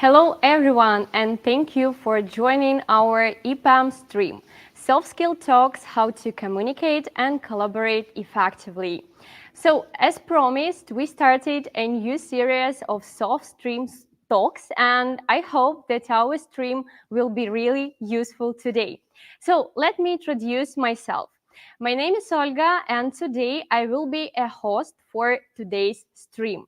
Hello everyone, and thank you for joining our EPAM stream, Soft Skill Talks, How to Communicate and Collaborate Effectively. So, as promised, we started a new series of soft stream talks, and I hope that our stream will be really useful today. So, let me introduce myself. My name is Olga, and today I will be a host for today's stream.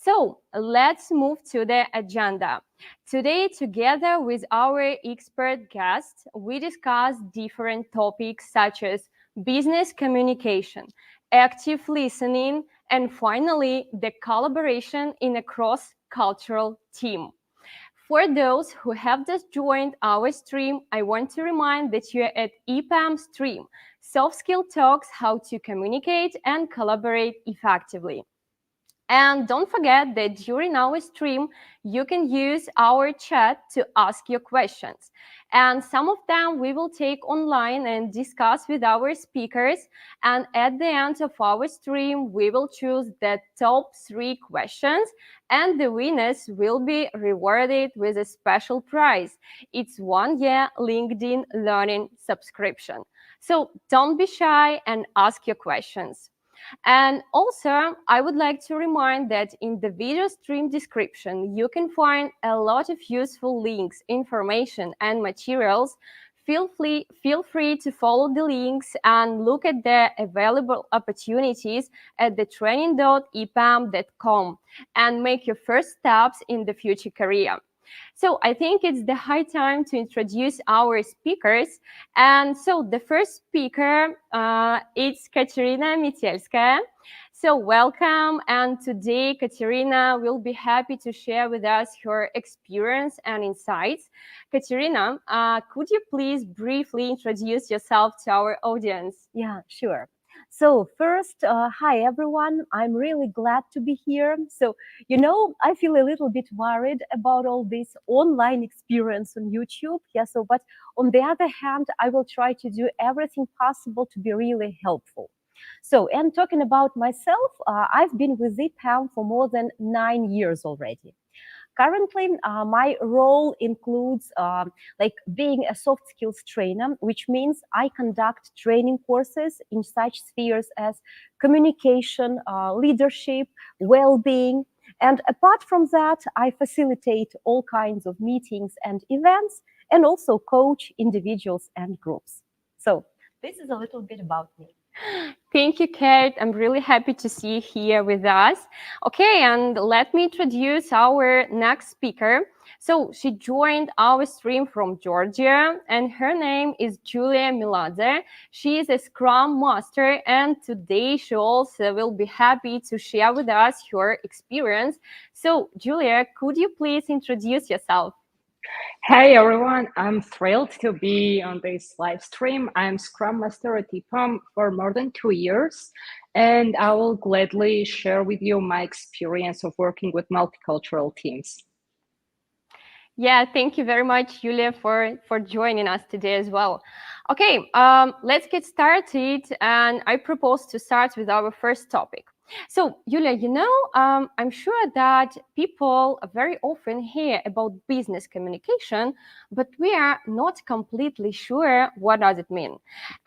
So let's move to the agenda. Today, together with our expert guests, we discuss different topics such as business communication, active listening, and finally, the collaboration in a cross-cultural team. For those who have just joined our stream, I want to remind that you are at EPAM stream, Soft Skill Talks, How to Communicate and Collaborate Effectively. And don't forget that during our stream, you can use our chat to ask your questions. And some of them we will take online and discuss with our speakers. And at the end of our stream, we will choose the top 3 questions, and the winners will be rewarded with a special prize. It's 1-year LinkedIn Learning subscription. So don't be shy and ask your questions. And also, I would like to remind that in the video stream description, you can find a lot of useful links, information, and materials. Feel free to follow the links and look at the available opportunities at the training.epam.com and make your first steps in the future career. So I think it's the high time to introduce our speakers. And so the first speaker is Katsiaryna Miatselskaya. So welcome. And today Katsiaryna will be happy to share with us her experience and insights. Katsiaryna, could you please briefly introduce yourself to our audience? Yeah, sure. So first, hi everyone. I'm really glad to be here. So, I feel a little bit worried about all this online experience on YouTube. But on the other hand, I will try to do everything possible to be really helpful. So, and talking about myself, I've been with EPAM for more than 9 years already. Currently, my role includes like being a soft skills trainer, which means I conduct training courses in such spheres as communication, leadership, well-being. And apart from that, I facilitate all kinds of meetings and events and also coach individuals and groups. So this is a little bit about me. Thank you, Kate. I'm really happy to see you here with us. Okay, and let me introduce our next speaker. So she joined our stream from Georgia, and her name is Iulia Meladze. She is a Scrum Master, and today she also will be happy to share with us her experience. So, Iulia, could you please introduce yourself? Hey everyone, I'm thrilled to be on this live stream. I'm Scrum Master at EPAM for more than 2 years, and I will gladly share with you my experience of working with multicultural teams. Yeah, thank you very much, Iulia, for joining us today as well. Okay, let's get started, and I propose to start with our first topic. So, Iulia, I'm sure that people very often hear about business communication, but we are not completely sure what does it mean.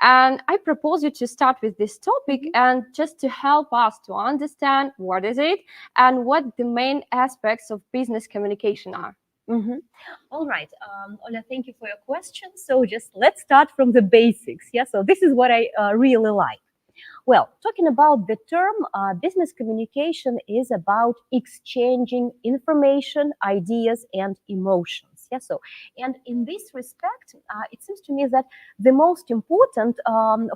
And I propose you to start with this topic and just to help us to understand what is it and what the main aspects of business communication are. Mm-hmm. All right, Ola, thank you for your question. So just let's start from the basics. So this is what I really like. Well, talking about the term, business communication is about exchanging information, ideas, and emotions. And in this respect, it seems to me that the most important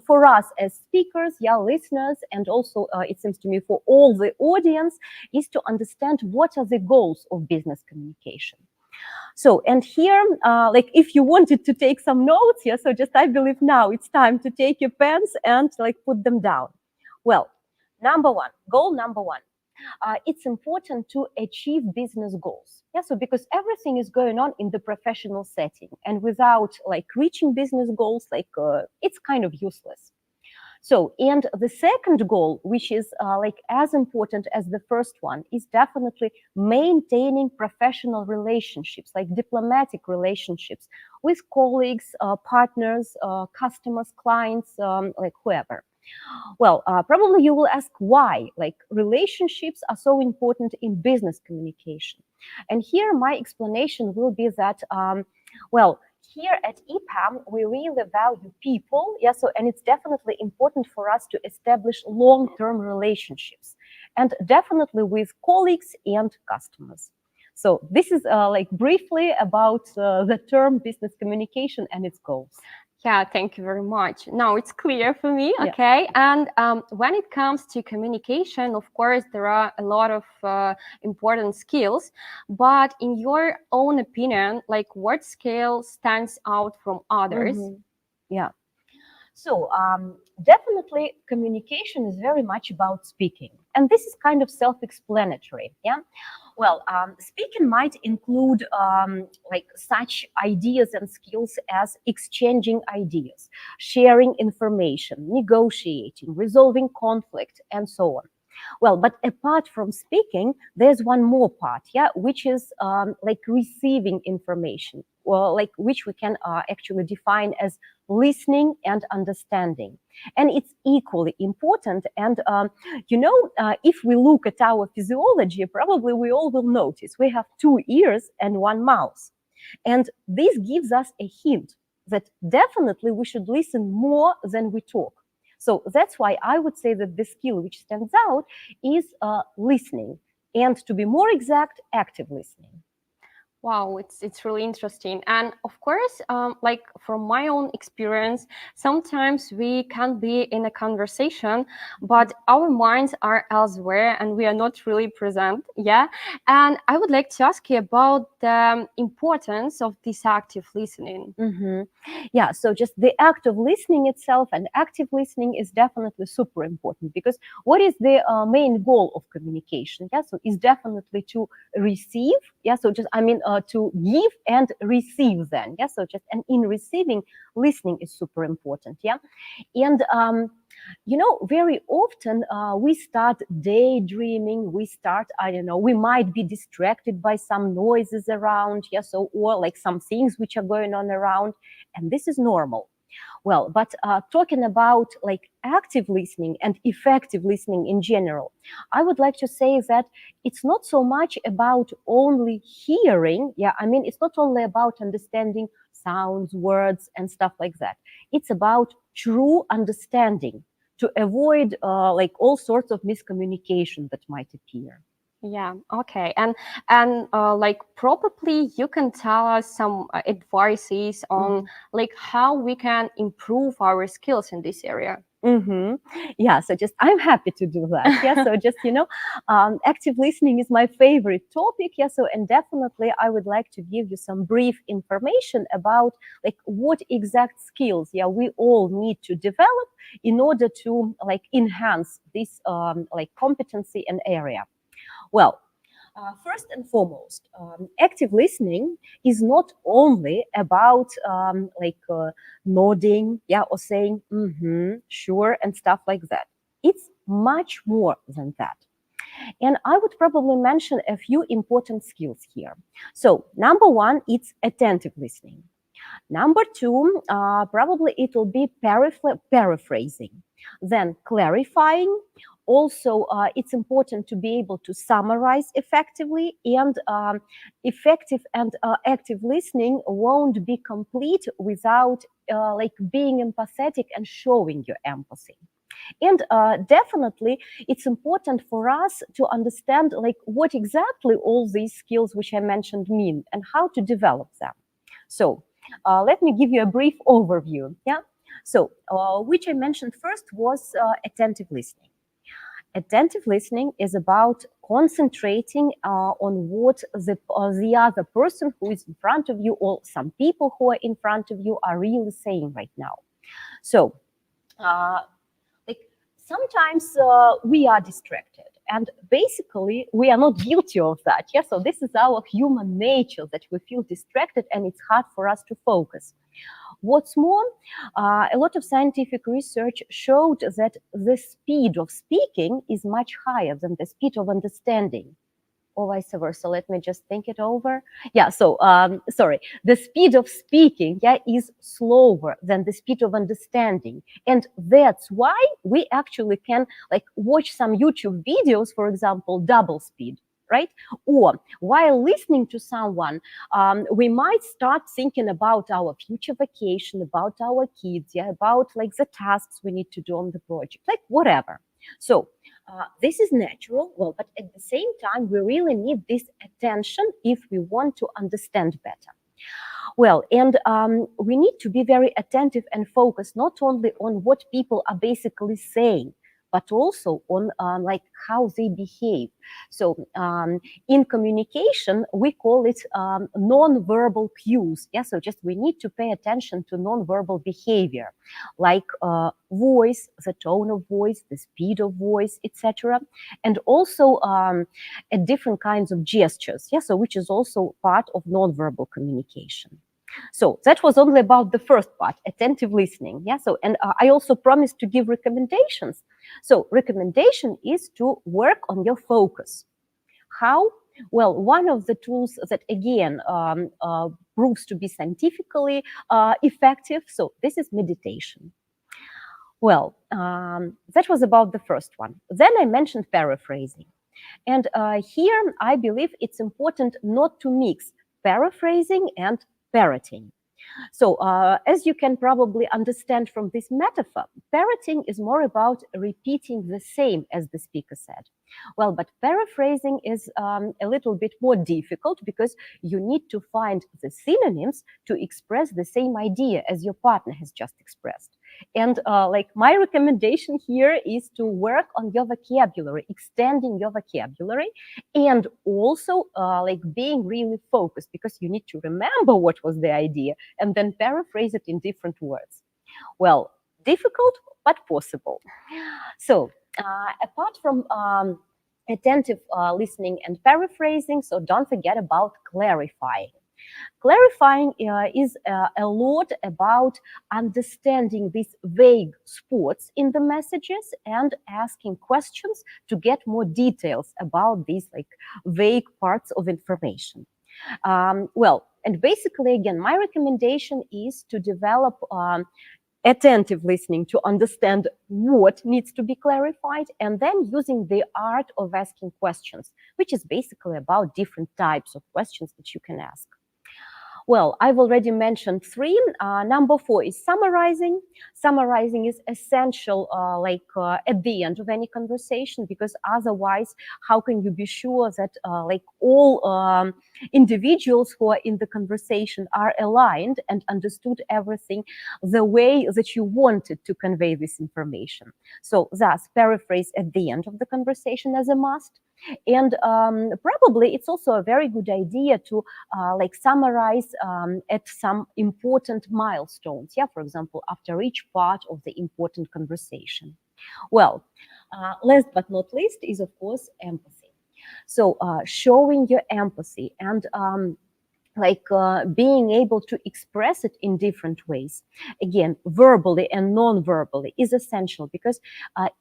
for us as speakers, listeners, and also it seems to me for all the audience is to understand what are the goals of business communication. So, and here, like if you wanted to take some notes, so just I believe now it's time to take your pens and like put them down. Well, goal number one, it's important to achieve business goals. So because everything is going on in the professional setting, and without like reaching business goals, like it's kind of useless. So, and the second goal, which is like as important as the first one, is definitely maintaining professional relationships, like diplomatic relationships with colleagues, partners, customers, clients, like whoever. Well, probably you will ask why, like relationships are so important in business communication. And here my explanation will be that, well, here at EPAM, we really value people. Yeah, so, and it's definitely important for us to establish long-term relationships, and definitely with colleagues and customers. So this is like briefly about the term business communication and its goals. Yeah, thank you very much. Now it's clear for me, Yeah. okay? And when it comes to communication, of course, there are a lot of important skills, but in your own opinion, like what skill stands out from others? Yeah. So definitely communication is very much about speaking. And this is kind of self-explanatory, yeah? Well, speaking might include like such ideas and skills as exchanging ideas, sharing information, negotiating, resolving conflict, and so on. Well, but apart from speaking, there's one more part, yeah, which is like receiving information, well, like which we can actually define as listening and understanding. And it's equally important. And, if we look at our physiology, probably we all will notice we have 2 ears and 1 mouth. And this gives us a hint that definitely we should listen more than we talk. So that's why I would say that the skill which stands out is listening, and to be more exact, active listening. Wow, it's really interesting. And of course, like from my own experience, sometimes we can be in a conversation, but our minds are elsewhere and we are not really present. Yeah. And I would like to ask you about the importance of this active listening. Yeah, so just the act of listening itself and active listening is definitely super important, because what is the main goal of communication? Yeah, so is definitely to receive. Yeah, so just, to give and receive then. Yeah, so just, and in receiving, listening is super important. Yeah, and very often we start daydreaming, we might be distracted by some noises around, yeah, so, or like some things which are going on around, and this is normal. Well, but talking about like active listening and effective listening in general, I would like to say that it's not so much about only hearing. Yeah, it's not only about understanding sounds, words, and stuff like that. It's about true understanding to avoid like all sorts of miscommunication that might appear. Yeah, okay. And like probably you can tell us some advices on like how we can improve our skills in this area. Yeah, so just I'm happy to do that. Yeah, so just active listening is my favorite topic. Yeah, so, and definitely I would like to give you some brief information about like what exact skills, yeah, we all need to develop in order to like enhance this like competency and area. Well, first and foremost, active listening is not only about nodding, yeah, or saying sure and stuff like that. It's much more than that. And I would probably mention a few important skills here. So number one, it's attentive listening. Number two, probably it will be paraphrasing, then clarifying. Also, it's important to be able to summarize effectively, and effective and active listening won't be complete without like being empathetic and showing your empathy. And definitely, it's important for us to understand like what exactly all these skills which I mentioned mean and how to develop them. So let me give you a brief overview. Yeah. So which I mentioned first was attentive listening. Attentive listening is about concentrating on what the other person who is in front of you, or some people who are in front of you, are really saying right now. So like sometimes we are distracted, and basically we are not guilty of that. Yeah, so this is our human nature, that we feel distracted and it's hard for us to focus. What's more, a lot of scientific research showed that the speed of speaking is much higher than the speed of understanding, or vice versa. Let me just think it over. Yeah, so, sorry, the speed of speaking, yeah, is slower than the speed of understanding. And that's why we actually can like watch some YouTube videos, for example, double speed, right? Or while listening to someone, we might start thinking about our future vacation, about our kids, yeah, about like the tasks we need to do on the project, like whatever. So this is natural, well, but at the same time, we really need this attention if we want to understand better. Well, and we need to be very attentive and focused not only on what people are basically saying, but also on like how they behave. So in communication, we call it non-verbal cues. Yeah, so just we need to pay attention to non-verbal behavior, like voice, the tone of voice, the speed of voice, etc., and also at different kinds of gestures. Yeah, so which is also part of non-verbal communication. So that was only about the first part, attentive listening. Yeah. So, and I also promised to give recommendations. So recommendation is to work on your focus. How? Well, one of the tools that again proves to be scientifically effective. So this is meditation. Well, that was about the first one. Then I mentioned paraphrasing. And here I believe it's important not to mix paraphrasing and parroting. So as you can probably understand from this metaphor, parroting is more about repeating the same as the speaker said. Well, but paraphrasing is a little bit more difficult because you need to find the synonyms to express the same idea as your partner has just expressed. And like my recommendation here is to work on your vocabulary, extending your vocabulary, and also like being really focused, because you need to remember what was the idea and then paraphrase it in different words. Well, difficult, but possible. So apart from attentive listening and paraphrasing, so don't forget about clarifying. Clarifying is a lot about understanding these vague spots in the messages and asking questions to get more details about these like vague parts of information. Well, and basically, again, my recommendation is to develop attentive listening to understand what needs to be clarified, and then using the art of asking questions, which is basically about different types of questions that you can ask. Well, I've already mentioned 3. Number 4 is summarizing. Summarizing is essential at the end of any conversation, because otherwise, how can you be sure that like all individuals who are in the conversation are aligned and understood everything the way that you wanted to convey this information? So thus, paraphrase at the end of the conversation as a must. And probably it's also a very good idea to like summarize at some important milestones. Yeah, for example, after each part of the important conversation. Well, last but not least is, of course, empathy. So showing your empathy and being able to express it in different ways, again, verbally and non-verbally, is essential, because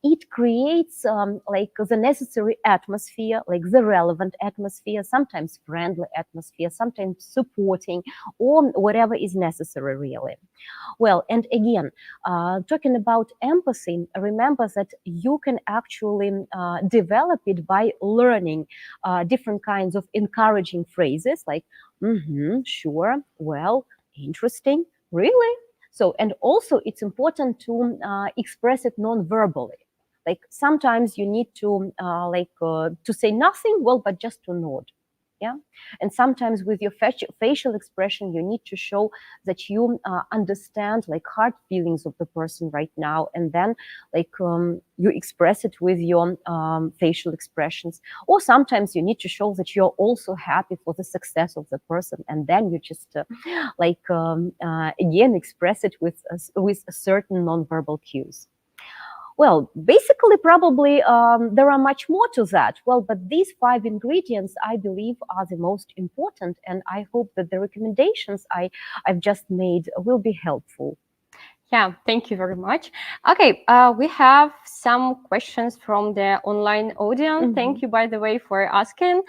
it creates the necessary atmosphere, like the relevant atmosphere, sometimes friendly atmosphere, sometimes supporting, or whatever is necessary, really. Well, and again, talking about empathy, remember that you can actually develop it by learning different kinds of encouraging phrases, like sure, well, interesting, really. So, and also it's important to express it non-verbally. Like sometimes you need to to say nothing, well, but just to nod. Yeah. And sometimes with your facial expression, you need to show that you understand like heart feelings of the person right now. And then like you express it with your facial expressions. Or sometimes you need to show that you're also happy for the success of the person. And then you just again, express it with certain nonverbal cues. Well, basically, probably there are much more to that. Well, but these 5 ingredients, I believe, are the most important, and I hope that the recommendations I've just made will be helpful. Yeah, thank you very much. Okay, we have some questions from the online audience. Thank you, by the way, for asking.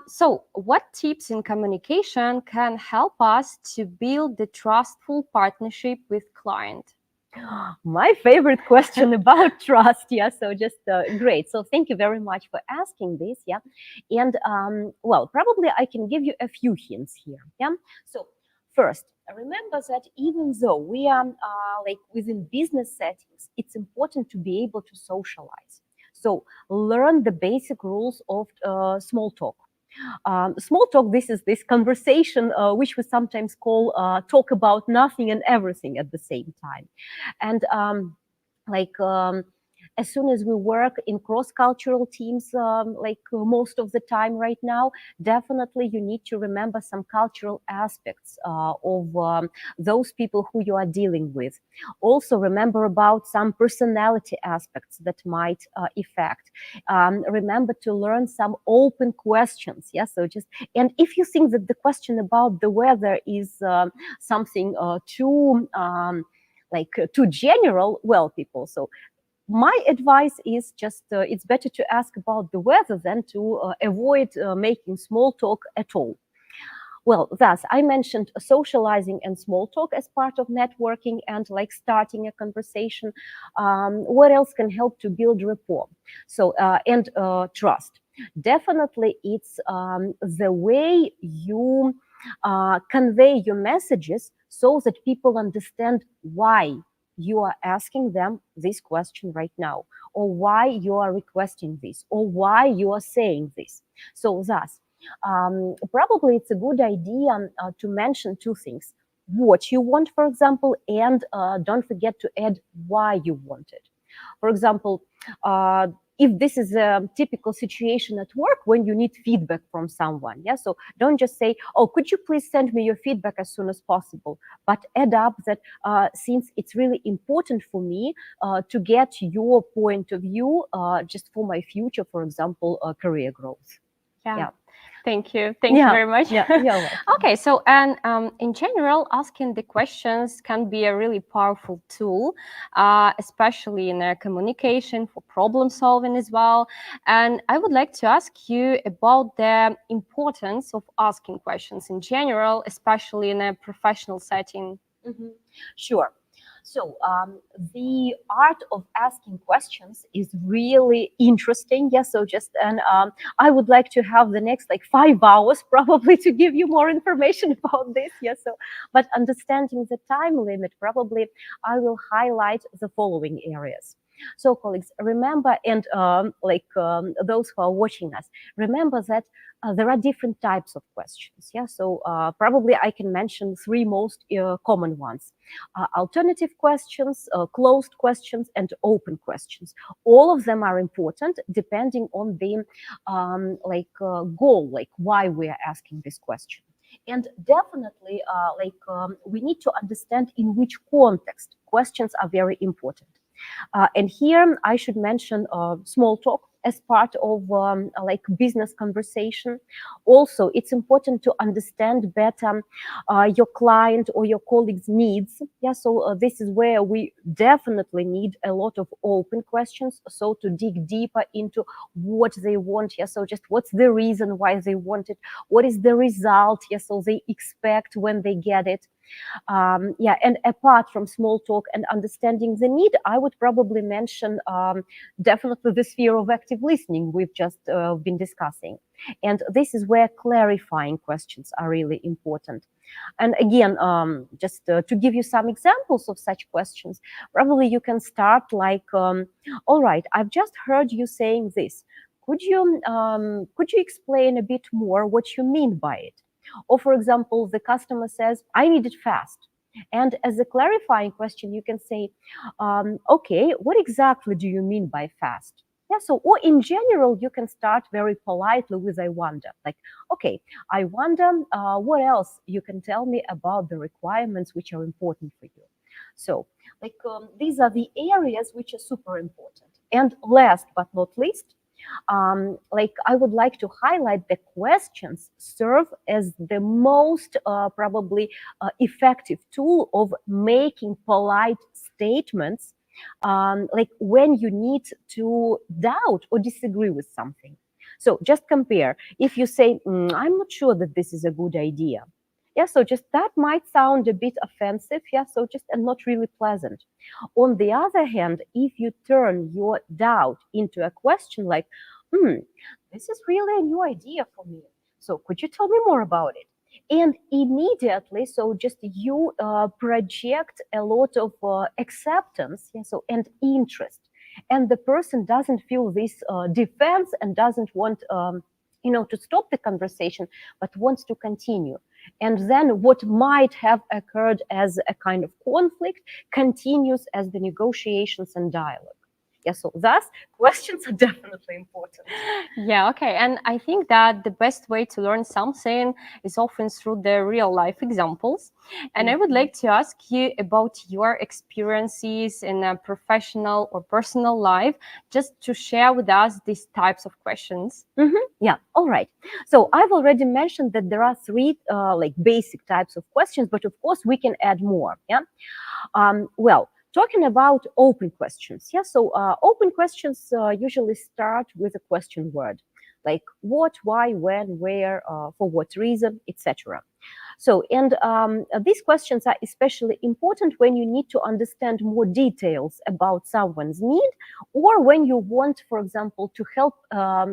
So, what tips in communication can help us to build the trustful partnership with client? My favorite question about trust. Yeah, so just great. So thank you very much for asking this. Yeah, and well, probably I can give you a few hints here. Yeah, so first, remember that even though we are like within business settings, it's important to be able to socialize. So learn the basic rules of small talk. Small talk, this is this conversation which we sometimes call talk about nothing and everything at the same time. And like as soon as we work in cross-cultural teams, most of the time right now, definitely you need to remember some cultural aspects of those people who you are dealing with. Also remember about some personality aspects that might affect. Remember to learn some open questions. Yeah, so just, and if you think that the question about the weather is something too general, well, people, so my advice is just it's better to ask about the weather than to avoid making small talk at all. Well, thus I mentioned socializing and small talk as part of networking and like starting a conversation. What else can help to build rapport? So and trust. Definitely, it's the way you convey your messages so that people understand why you are asking them this question right now, or why you are requesting this, or why you are saying this. So thus, probably it's a good idea to mention two things: what you want, for example, and don't forget to add why you want it. For example, if this is a typical situation at work when you need feedback from someone, yeah, so don't just say, oh, could you please send me your feedback as soon as possible, but add up that since it's really important for me to get your point of view just for my future, for example, career growth. Yeah. Thank you. Thank you very much. Yeah, you're welcome. Okay, so and in general, asking the questions can be a really powerful tool, especially in communication for problem solving as well. And I would like to ask you about the importance of asking questions in general, especially in a professional setting. Sure. So the art of asking questions is really interesting. Yeah. So just and I would like to have the next like 5 hours probably to give you more information about this. Yeah. So, but understanding the time limit, probably I will highlight the following areas. So, colleagues, remember, and those who are watching us, remember that there are different types of questions. Yeah. So probably I can mention 3 most common ones: alternative questions, closed questions, and open questions. All of them are important depending on the goal, like why we are asking this question. And definitely, we need to understand in which context questions are very important. And here I should mention small talk as part of business conversation. Also, it's important to understand better your client or your colleagues' needs. Yeah, so this is where we definitely need a lot of open questions. So to dig deeper into what they want. Yeah, so just what's the reason why they want it? What is the result? Yeah, so they expect when they get it. And apart from small talk and understanding the need, I would probably mention definitely the sphere of active listening we've just been discussing. And this is where clarifying questions are really important. And again, just to give you some examples of such questions, probably you can start like, all right, I've just heard you saying this. Could you explain a bit more what you mean by it? Or, for example, the customer says, I need it fast. And as a clarifying question, you can say, okay, what exactly do you mean by fast? Yeah, so, or in general, you can start very politely with I wonder. Like, okay, I wonder what else you can tell me about the requirements which are important for you. So, these are the areas which are super important. And last but not least, I would like to highlight the questions serve as the most probably effective tool of making polite statements, when you need to doubt or disagree with something. So just compare. If you say, I'm not sure that this is a good idea. Yeah, so just that might sound a bit offensive. Yeah, so just and not really pleasant. On the other hand, if you turn your doubt into a question like, this is really a new idea for me. So could you tell me more about it? And immediately, so just you project a lot of acceptance, yeah, so and interest, and the person doesn't feel this defense and doesn't want, to stop the conversation, but wants to continue. And then what might have occurred as a kind of conflict continues as the negotiations and dialogue. Yeah, so thus questions are definitely important. Yeah, okay. And I think that the best way to learn something is often through the real life examples. And I would like to ask you about your experiences in a professional or personal life, just to share with us these types of questions. Yeah, all right. So I've already mentioned that there are three basic types of questions, but of course we can add more. Yeah. Well, talking about open questions. Yeah. So open questions usually start with a question word, like what, why, when, where, for what reason, etc. So, and these questions are especially important when you need to understand more details about someone's need, or when you want, for example, to help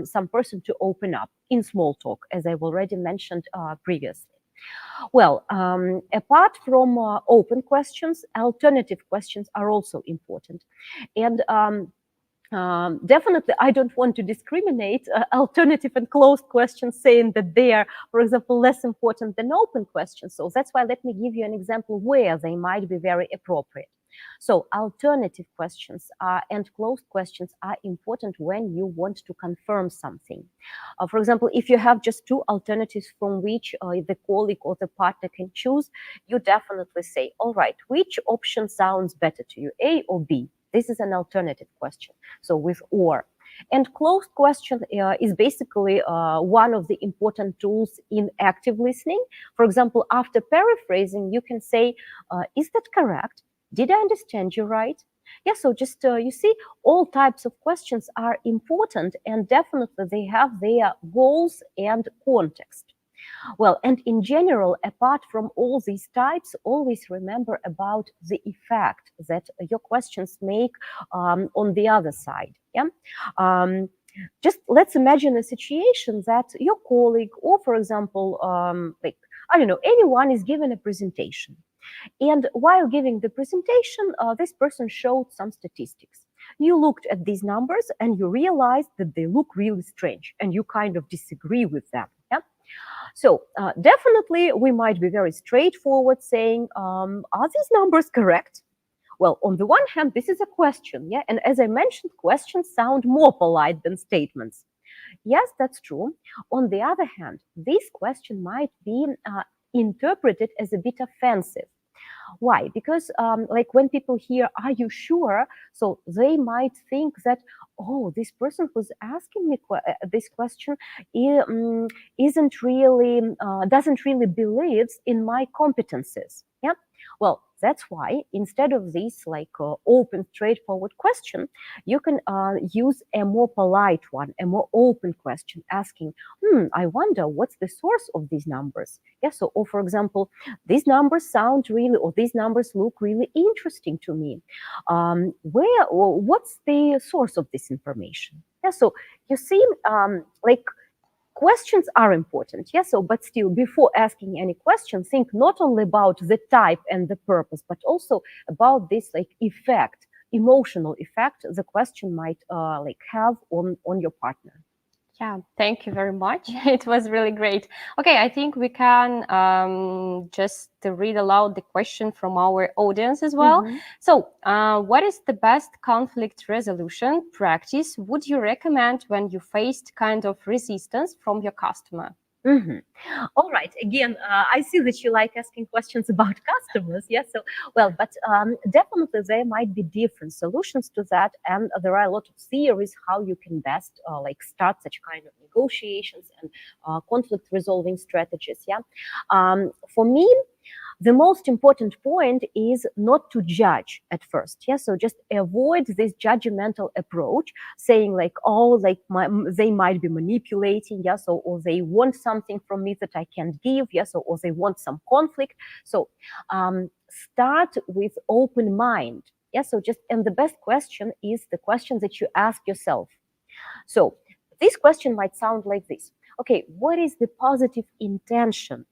some person to open up in small talk, as I've already mentioned previously. Well, apart from open questions, alternative questions are also important. And definitely, I don't want to discriminate alternative and closed questions, saying that they are, for example, less important than open questions. So that's why let me give you an example where they might be very appropriate. So alternative questions and closed questions are important when you want to confirm something. For example, if you have just two alternatives from which the colleague or the partner can choose, you definitely say, all right, which option sounds better to you, A or B? This is an alternative question. So with or. And closed question is basically one of the important tools in active listening. For example, after paraphrasing, you can say, is that correct? Did I understand you right? Yeah, so just you see, all types of questions are important, and definitely they have their goals and context. Well, and in general, apart from all these types, always remember about the effect that your questions make on the other side. Yeah. Just let's imagine a situation that your colleague, or for example, anyone is given a presentation. And while giving the presentation, this person showed some statistics. You looked at these numbers and you realized that they look really strange, and you kind of disagree with them. Yeah? So definitely we might be very straightforward saying, are these numbers correct? Well, on the one hand, this is a question, yeah? And as I mentioned, questions sound more polite than statements. Yes, that's true. On the other hand, this question might be interpreted as a bit offensive. Why? Because when people hear, are you sure? So they might think that, oh, this person who's asking me this question isn't really, doesn't really believes in my competences. Yeah. Well, that's why instead of this open, straightforward question, you can use a more polite one, a more open question, asking, I wonder what's the source of these numbers. Yeah. So, or for example, these numbers sound really, or these numbers look really interesting to me. Where or what's the source of this information? Yeah. So you see, questions are important, yes. So, but still, before asking any question, think not only about the type and the purpose, but also about this effect, emotional effect the question might have on your partner. Yeah, thank you very much. It was really great. Okay, I think we can just read aloud the question from our audience as well. So, what is the best conflict resolution practice would you recommend when you faced kind of resistance from your customer? Mhm. All right. Again, I see that you like asking questions about customers. Yes. So, well, but definitely there might be different solutions to that, and there are a lot of theories how you can best like start such kind of negotiations and conflict resolving strategies. Yeah. For me, the most important point is not to judge at first. Yeah, so just avoid this judgmental approach, saying like, oh, like they might be manipulating. Yeah, so or they want something from me that I can't give. Yeah, so or they want some conflict. So start with open mind. Yeah, so just and the best question is the question that you ask yourself. So this question might sound like this. Okay, what is the positive intention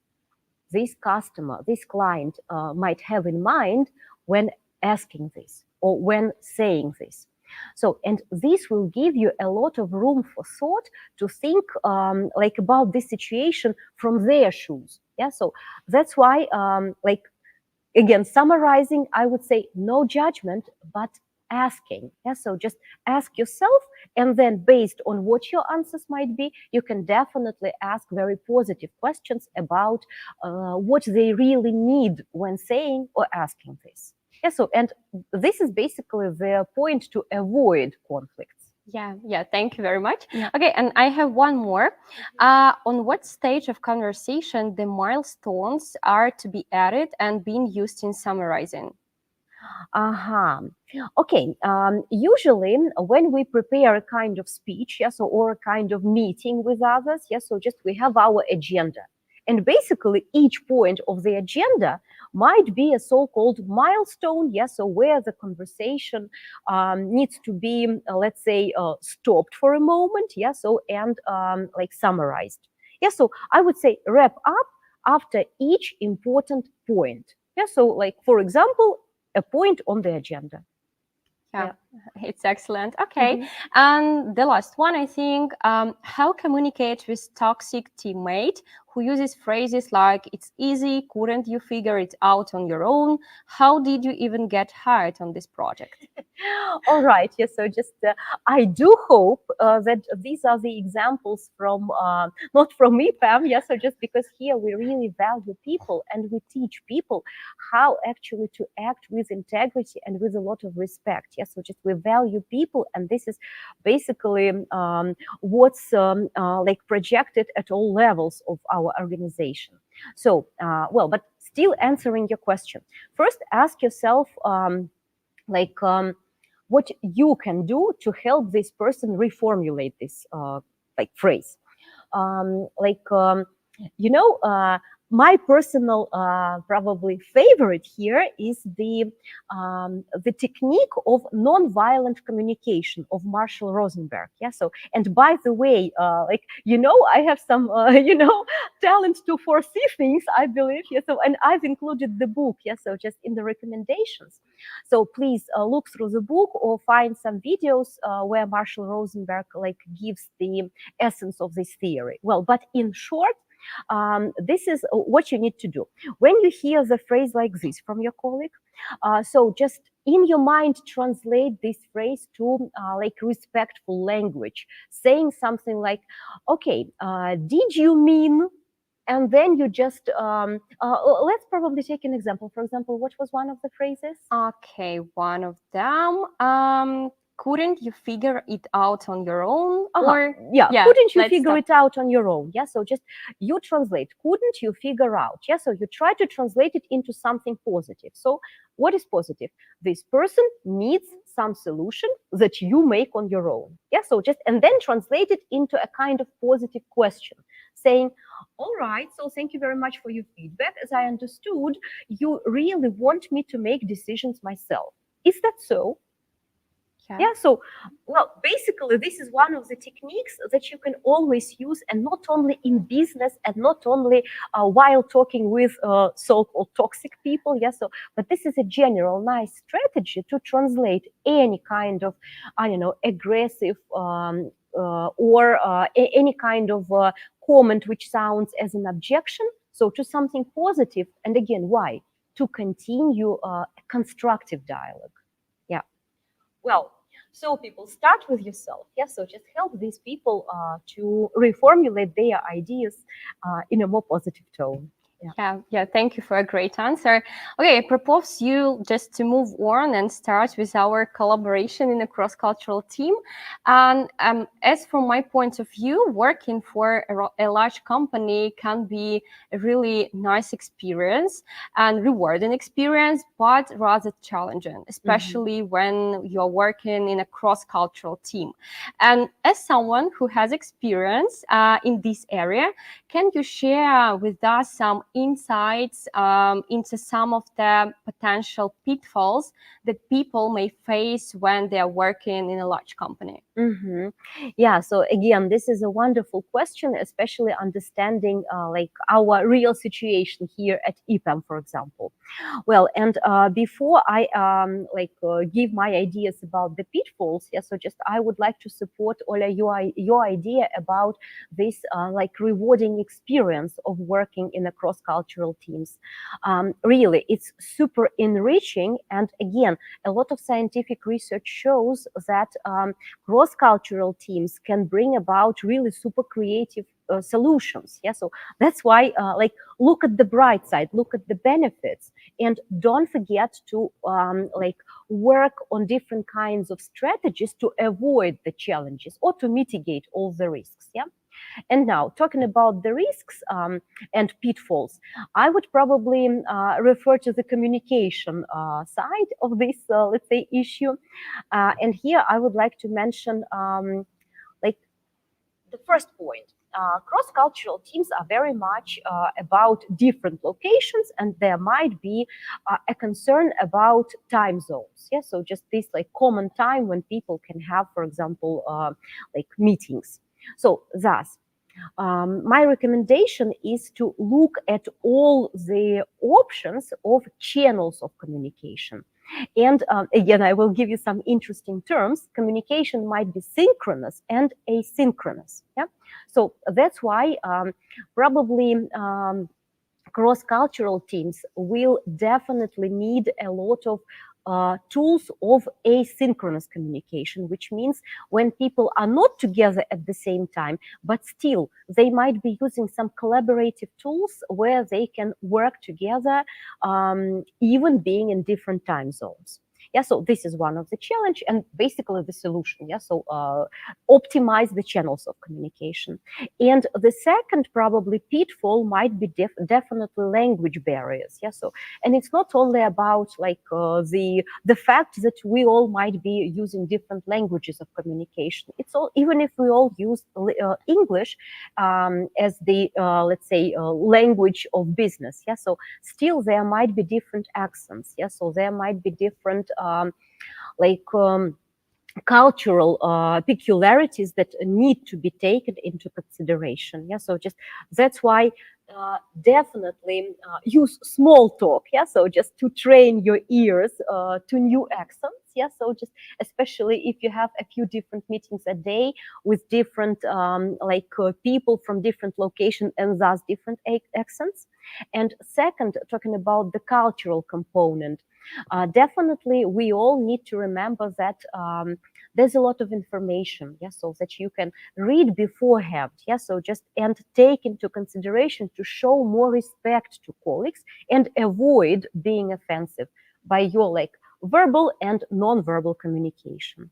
this customer, this client might have in mind when asking this or when saying this? So, and this will give you a lot of room for thought to think like about this situation from their shoes. Yeah, so that's why, like again, summarizing, I would say no judgment, but asking. Yeah, so just ask yourself, and then based on what your answers might be, you can definitely ask very positive questions about what they really need when saying or asking this. Yeah, so and this is basically the point to avoid conflicts. Yeah, thank you very much. Yeah. Okay, and I have one more. On what stage of conversation the milestones are to be added and being used in summarizing? Uh-huh. Okay. Usually, when we prepare a kind of speech, yes, or a kind of meeting with others, yes, so just we have our agenda. And basically, each point of the agenda might be a so-called milestone, yes, so where the conversation needs to be, let's say, stopped for a moment, yes, so and like summarized. Yes, so I would say wrap up after each important point. Yeah, so like for example, a point on the agenda. Yeah, it's excellent. Okay, Mhm. and the last one, I think, how communicate with toxic teammate who uses phrases like "it's easy," "couldn't you figure it out on your own," "how did you even get hired on this project?" All right. Yes. So just I do hope that these are the examples from not from EPAM. Yes. So just because here we really value people and we teach people how actually to act with integrity and with a lot of respect. Yes. So just we value people, and this is basically what's like projected at all levels of our organization. So well, but still answering your question. First, ask yourself. Like what you can do to help this person reformulate this like phrase like you know my personal probably favorite here is the technique of non-violent communication of Marshall Rosenberg. Yeah, so and by the way like I have some talent to foresee things, I believe. Yeah, so and I've included the book. Yeah, so just in the recommendations, so please look through the book or find some videos where Marshall Rosenberg like gives the essence of this theory. Well, but in short, this is what you need to do. When you hear the phrase like this from your colleague, so just in your mind translate this phrase to like respectful language, saying something like, okay, did you mean, and then you just let's probably take an example. For example, what was one of the phrases? Okay, one of them. Couldn't you figure it out on your own? Or Yeah, yeah, couldn't you let's figure stop. it out on your own? Yeah, so just you translate, couldn't you figure out? Yeah, so you try to translate it into something positive. So what is positive? This person needs some solution that you make on your own. Yeah, so just and then translate it into a kind of positive question, saying, all right, so thank you very much for your feedback. As I understood, you really want me to make decisions myself. Is that so? Yeah, so well, basically, this is one of the techniques that you can always use, and not only in business, and not only while talking with so-called toxic people. Yeah, so but this is a general nice strategy to translate any kind of, I don't know, aggressive or any kind of comment which sounds as an objection, so to something positive. And again, why? To continue a constructive dialogue. Yeah. Well, So people start with yourself. Yeah, so just help these people to reformulate their ideas in a more positive tone. Yeah, thank you for a great answer. Okay, I propose you just to move on and start with our collaboration in a cross-cultural team. And as from my point of view, working for a large company can be a really nice experience and rewarding experience, but rather challenging, especially when you're working in a cross-cultural team. And as someone who has experience in this area, can you share with us some insights into some of the potential pitfalls that people may face when they are working in a large company? Yeah, so again, this is a wonderful question, especially understanding like our real situation here at EPAM, for example. Well, and before I give my ideas about the pitfalls, yeah, so just I would like to support Ola your idea about this like rewarding experience of working in a cross-cultural teams. Really, it's super enriching, and again, a lot of scientific research shows that cross-cultural teams can bring about really super creative solutions. Yeah, so that's why like look at the bright side, look at the benefits, and don't forget to like work on different kinds of strategies to avoid the challenges or to mitigate all the risks. Yeah. And now, talking about the risks and pitfalls, I would probably refer to the communication side of this, let's say, issue. And here I would like to mention like the first point. Cross-cultural teams are very much about different locations, and there might be a concern about time zones. Yeah, so just this like common time when people can have, for example, like meetings. So thus, my recommendation is to look at all the options of channels of communication. And again, I will give you some interesting terms. Communication might be synchronous and asynchronous. Yeah, so that's why probably cross-cultural teams will definitely need a lot of tools of asynchronous communication, which means when people are not together at the same time, but still they might be using some collaborative tools where they can work together, even being in different time zones. Yeah, so this is one of the challenge and basically the solution. Yeah, so optimize the channels of communication. And the second probably pitfall might be definitely language barriers. Yeah, so and it's not only about like the fact that we all might be using different languages of communication. It's all, even if we all use English as the let's say language of business. Yeah, so still there might be different accents. Yeah, so there might be different like cultural peculiarities that need to be taken into consideration. Yeah, so just that's why definitely use small talk. Yeah, so just to train your ears to new accents. Yeah, so just especially if you have a few different meetings a day with different people from different locations and thus different accents. And second, talking about the cultural component. Definitely, we all need to remember that there's a lot of information, yeah, so that you can read beforehand, yeah, so just and take into consideration to show more respect to colleagues and avoid being offensive by your like verbal and non-verbal communication.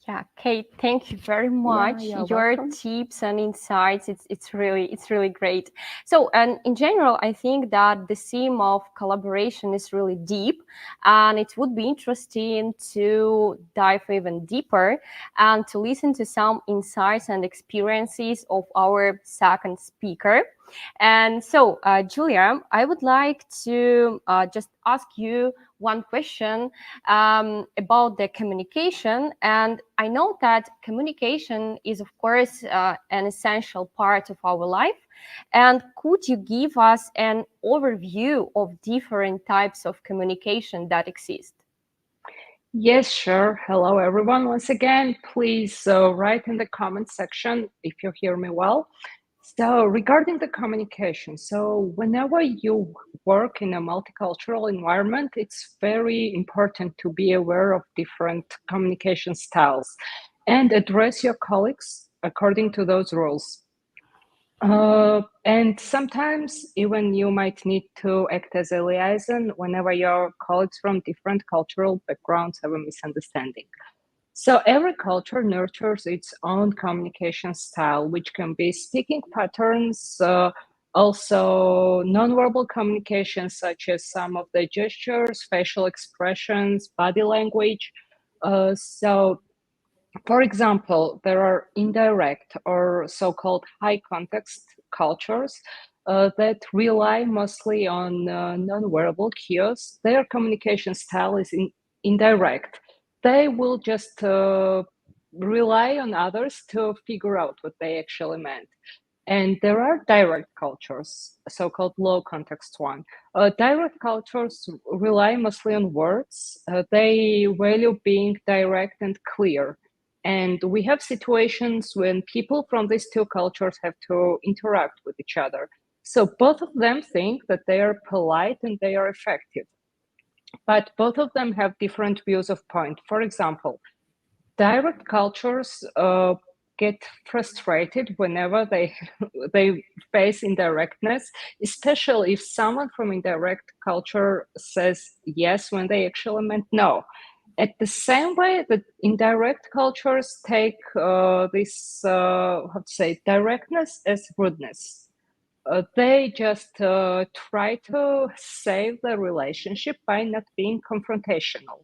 Yeah, Kate, thank you very much. you're Your welcome. tips and insights, it's really great. So, and in general, I think that the theme of collaboration is really deep, and it would be interesting to dive even deeper and to listen to some insights and experiences of our second speaker. And so, Julia, I would like to just ask you one question about the communication. And I know that communication is, of course, an essential part of our life. And could you give us an overview of different types of communication that exist? Yes, sure. Hello, everyone. Once again, please write in the comment section if you hear me well. So regarding the communication, so whenever you work in a multicultural environment, it's very important to be aware of different communication styles and address your colleagues according to those rules. And sometimes even you might need to act as a liaison whenever your colleagues from different cultural backgrounds have a misunderstanding. So every culture nurtures its own communication style, which can be speaking patterns, also nonverbal communication, such as some of the gestures, facial expressions, body language. So for example, there are indirect or so-called high context cultures that rely mostly on non-verbal cues. Their communication style is indirect. They will just rely on others to figure out what they actually meant. And there are direct cultures, so-called low context one. Direct cultures rely mostly on words. They value being direct and clear. And we have situations when people from these two cultures have to interact with each other. So both of them think that they are polite and they are effective. But both of them have different views of point. For example, direct cultures get frustrated whenever they face indirectness, especially if someone from indirect culture says yes when they actually meant no. At the same way that indirect cultures take this, how to say, directness as rudeness. They just try to save the relationship by not being confrontational.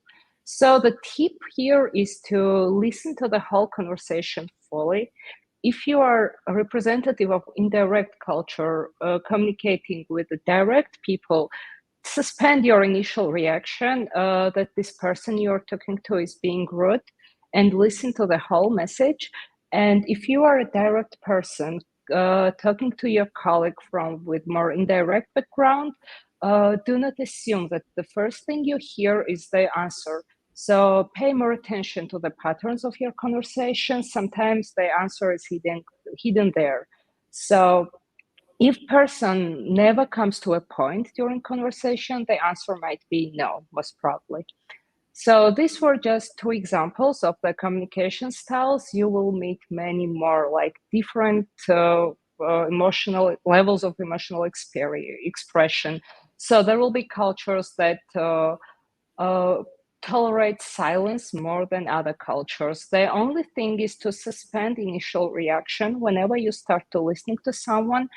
So the tip here is to listen to the whole conversation fully. If you are a representative of indirect culture communicating with the direct people, suspend your initial reaction that this person you're talking to is being rude and listen to the whole message. And if you are a direct person talking to your colleague from with more indirect background, do not assume that the first thing you hear is the answer. So pay more attention to the patterns of your conversation. Sometimes the answer is hidden there. So if person never comes to a point during conversation, the answer might be no, most probably. So these were just two examples of the communication styles. You will meet many more, like different emotional levels of emotional expression. So there will be cultures that tolerate silence more than other cultures. The only thing is to suspend initial reaction whenever you start to listening to someone.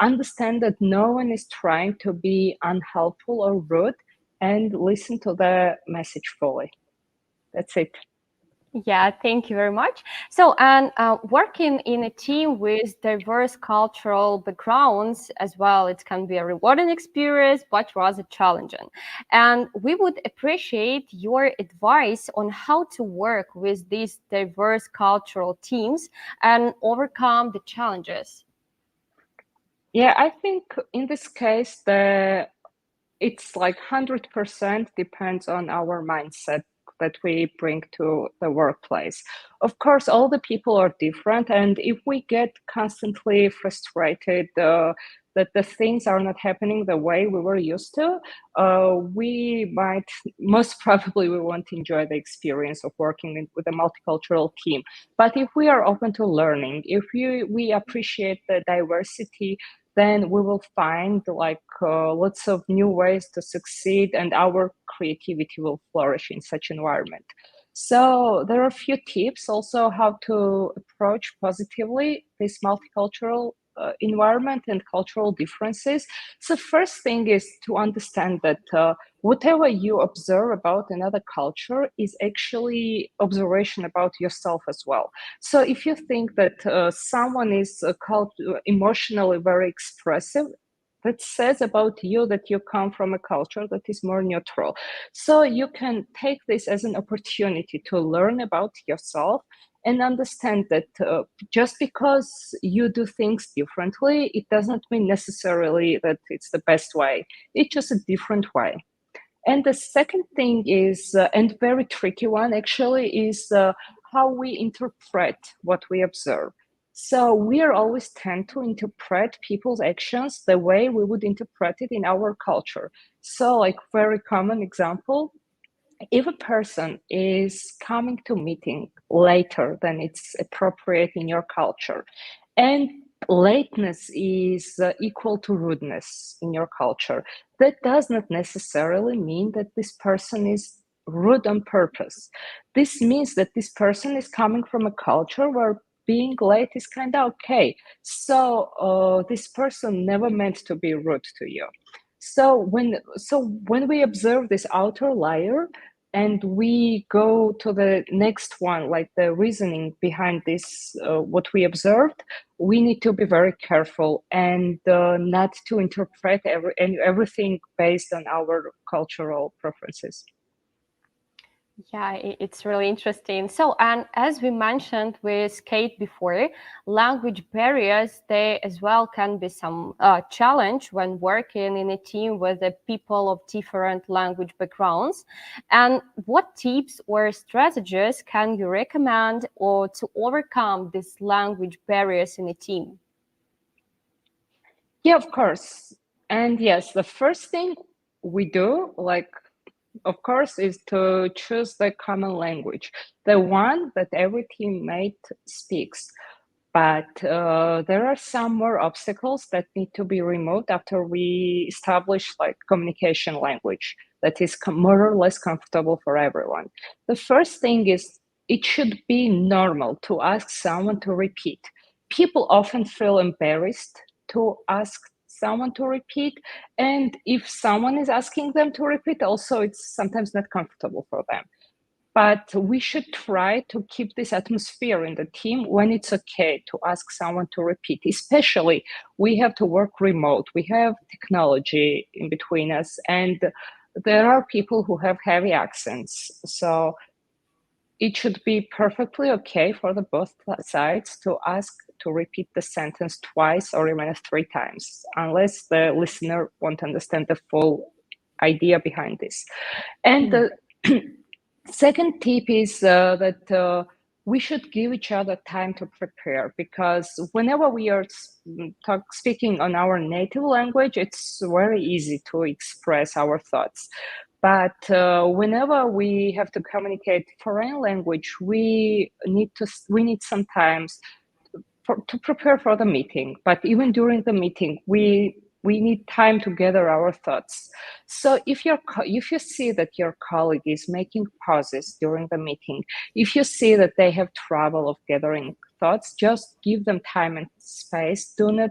Understand that no one is trying to be unhelpful or rude, and listen to the message fully. That's it. Yeah, thank you very much. So, and working in a team with diverse cultural backgrounds as well, it can be a rewarding experience, but rather challenging. And we would appreciate your advice on how to work with these diverse cultural teams and overcome the challenges. Yeah, I think in this case, it's like 100% depends on our mindset that we bring to the workplace. Of course, all the people are different, and if we get constantly frustrated that the things are not happening the way we were used to, we might, most probably, we won't enjoy the experience of working with a multicultural team. But if we are open to learning, if we appreciate the diversity, then we will find like lots of new ways to succeed, and our creativity will flourish in such environment. So there are a few tips also how to approach positively this multicultural environment and cultural differences. So first thing is to understand that whatever you observe about another culture is actually observation about yourself as well. So if you think that someone is emotionally very expressive, that says about you that you come from a culture that is more neutral. So you can take this as an opportunity to learn about yourself and understand that just because you do things differently, it doesn't mean necessarily that it's the best way. It's just a different way. And the second thing is, and very tricky one actually, is how we interpret what we observe. So we are always tend to interpret people's actions the way we would interpret it in our culture. So like very common example, if a person is coming to meeting later than it's appropriate in your culture, and lateness is equal to rudeness in your culture, that does not necessarily mean that this person is rude on purpose. This means that this person is coming from a culture where being late is kind of okay. So this person never meant to be rude to you. So when we observe this outer layer, and we go to the next one, like the reasoning behind this, what we observed, we need to be very careful and not to interpret everything based on our cultural preferences. Yeah, it's really interesting. So, and as we mentioned with Kate before, language barriers, they as well can be some challenge when working in a team with the people of different language backgrounds. And what tips or strategies can you recommend or to overcome these language barriers in a team? Yeah, of course. And yes, the first thing we do, like, of course, is to choose the common language, the one that every teammate speaks. But there are some more obstacles that need to be removed after we establish like communication language that is more or less comfortable for everyone. The first thing is it should be normal to ask someone to repeat. People often feel embarrassed to ask someone to repeat, and if someone is asking them to repeat, also it's sometimes not comfortable for them. But we should try to keep this atmosphere in the team when it's okay to ask someone to repeat. Especially, we have to work remote. We have technology in between us, and there are people who have heavy accents. So it should be perfectly okay for the both sides to ask to repeat the sentence twice or even three times, unless the listener won't understand the full idea behind this. And the second tip is that we should give each other time to prepare, because whenever we are speaking on our native language, it's very easy to express our thoughts. But whenever we have to communicate foreign language, we need sometimes to prepare for the meeting. But even during the meeting, we need time to gather our thoughts. So if you see that your colleague is making pauses during the meeting, if you see that they have trouble of gathering thoughts, just give them time and space. Do not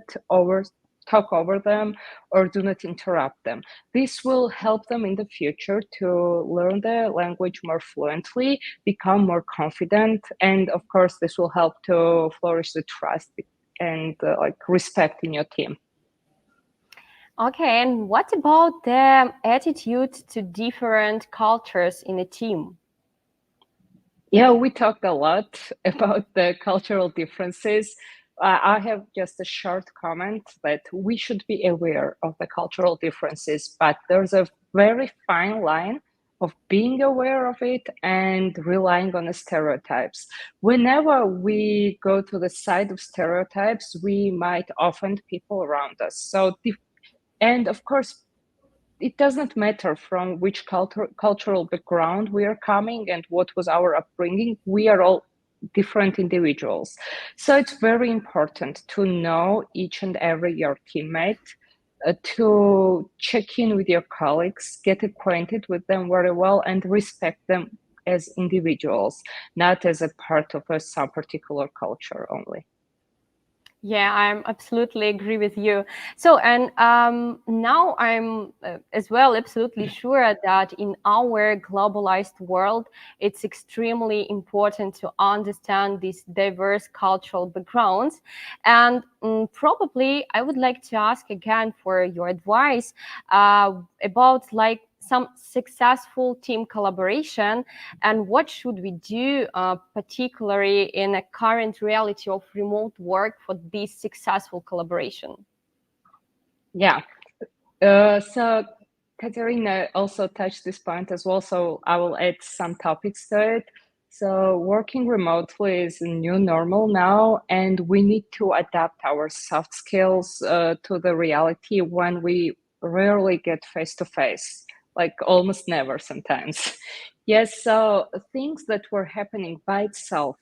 talk over them or do not interrupt them. This will help them in the future to learn the language more fluently, become more confident, and of course, this will help to flourish the trust and like respect in your team. Okay, and what about the attitude to different cultures in a team? Yeah, we talked a lot about the cultural differences. I have just a short comment that we should be aware of the cultural differences, but there's a very fine line of being aware of it and relying on the stereotypes. Whenever we go to the side of stereotypes, we might offend people around us. And of course, it doesn't matter from which cultural background we are coming and what was our upbringing. We are all different individuals. So it's very important to know each and every your teammate, to check in with your colleagues, get acquainted with them very well, and respect them as individuals, not as a part of some particular culture only. Yeah, I'm absolutely agree with you. So, and now I'm as well absolutely sure that in our globalized world, it's extremely important to understand these diverse cultural backgrounds. And probably I would like to ask again for your advice about like some successful team collaboration and what should we do particularly in a current reality of remote work for this successful collaboration? Yeah. So Katsiaryna also touched this point as well, so I will add some topics to it. So working remotely is a new normal now, and we need to adapt our soft skills to the reality when we rarely get face to face, like almost never sometimes. Yes, so things that were happening by itself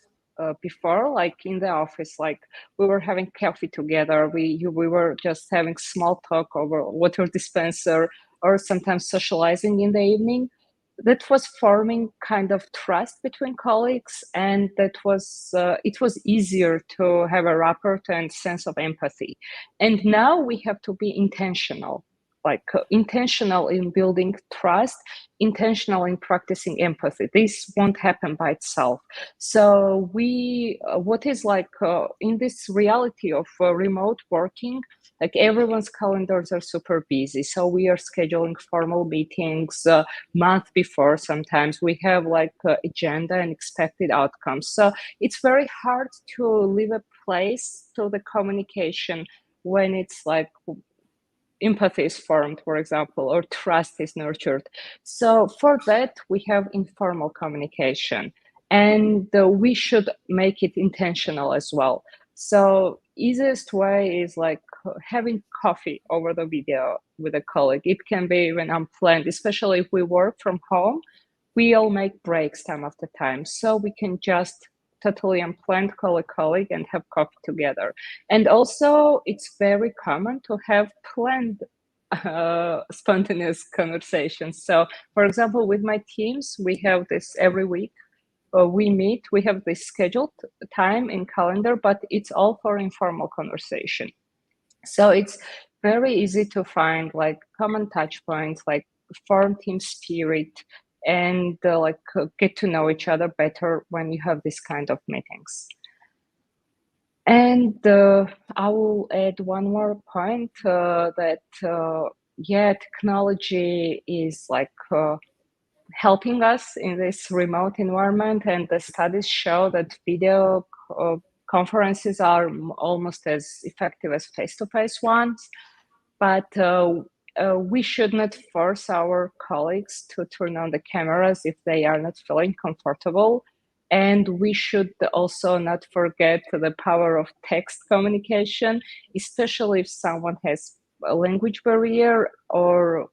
before, like in the office, like we were having coffee together, we were just having small talk over water dispenser, or sometimes socializing in the evening. That was forming kind of trust between colleagues, and that was it was easier to have a rapport and sense of empathy. And now we have to be intentional, like intentional in building trust, intentional in practicing empathy. This won't happen by itself. So we what is like in this reality of remote working, like everyone's calendars are super busy, so we are scheduling formal meetings month before. Sometimes we have like agenda and expected outcomes, so it's very hard to leave a place to the communication when it's like empathy is formed, for example, or trust is nurtured. So for that, we have informal communication, and we should make it intentional as well. So easiest way is like having coffee over the video with a colleague. It can be even unplanned, especially if we work from home. We all make breaks time after time, so we can just totally unplanned call a colleague and have coffee together. And also, it's very common to have planned spontaneous conversations. So, for example, with my teams, we have this every week. We meet, we have this scheduled time in calendar, but it's all for informal conversation. So it's very easy to find like common touch points, like form team spirit, and get to know each other better when you have this kind of meetings. And I will add one more point that yeah, technology is like helping us in this remote environment, and the studies show that video conferences are almost as effective as face-to-face ones. But we should not force our colleagues to turn on the cameras if they are not feeling comfortable. And we should also not forget the power of text communication, especially if someone has a language barrier or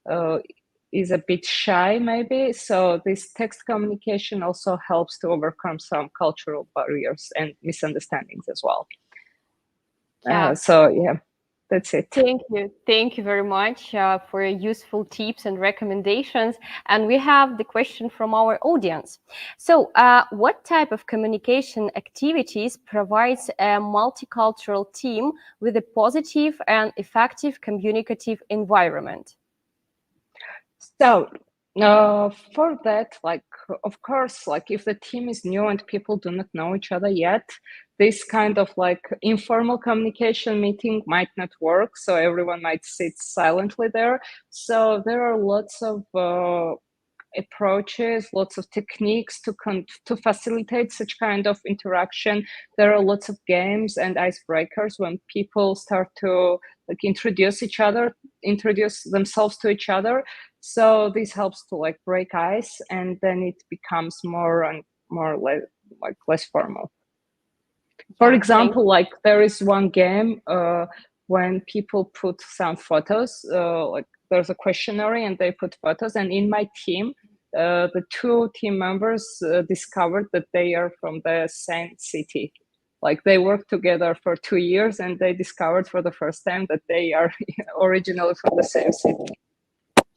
uh, is a bit shy, maybe. So this text communication also helps to overcome some cultural barriers and misunderstandings as well. Yeah. So yeah, that's it. Thank you very much for your useful tips and recommendations. And we have the question from our audience. So, what type of communication activities provides a multicultural team with a positive and effective communicative environment? So, for that, like, of course, like if the team is new and people do not know each other yet, this kind of like informal communication meeting might not work. So everyone might sit silently there. So there are lots of approaches, lots of techniques to facilitate such kind of interaction. There are lots of games and icebreakers when people start to like introduce themselves to each other. So this helps to like break ice, and then it becomes more and more less formal. For Yeah, example, like there is one game when people put some photos, like there's a questionnaire and they put photos, and in my team, the two team members discovered that they are from the same city. Like they worked together for 2 years, and they discovered for the first time that they are originally from the same city.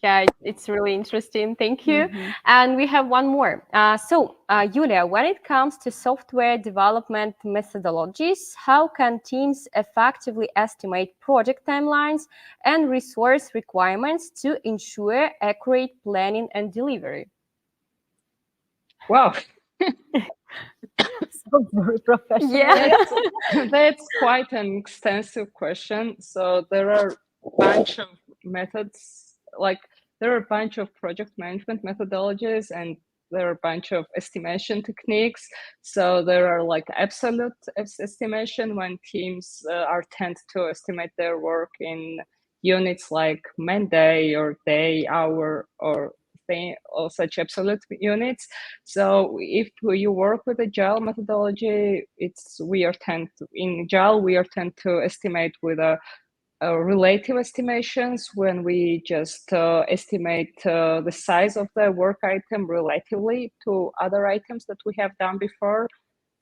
Yeah, it's really interesting. Thank you. And we have one more. Iulia, when it comes to software development methodologies, how can teams effectively estimate project timelines and resource requirements to ensure accurate planning and delivery? Wow. Sounds very professional. Yeah. That's quite an extensive question. So there are a bunch of methods, like there are a bunch of project management methodologies, and there are a bunch of estimation techniques. So there are like absolute estimation when teams are tend to estimate their work in units like man day or day, hour, or thing or such absolute units. So if you work with agile methodology, in agile we are tend to estimate with a relative estimations when we just estimate the size of the work item relatively to other items that we have done before.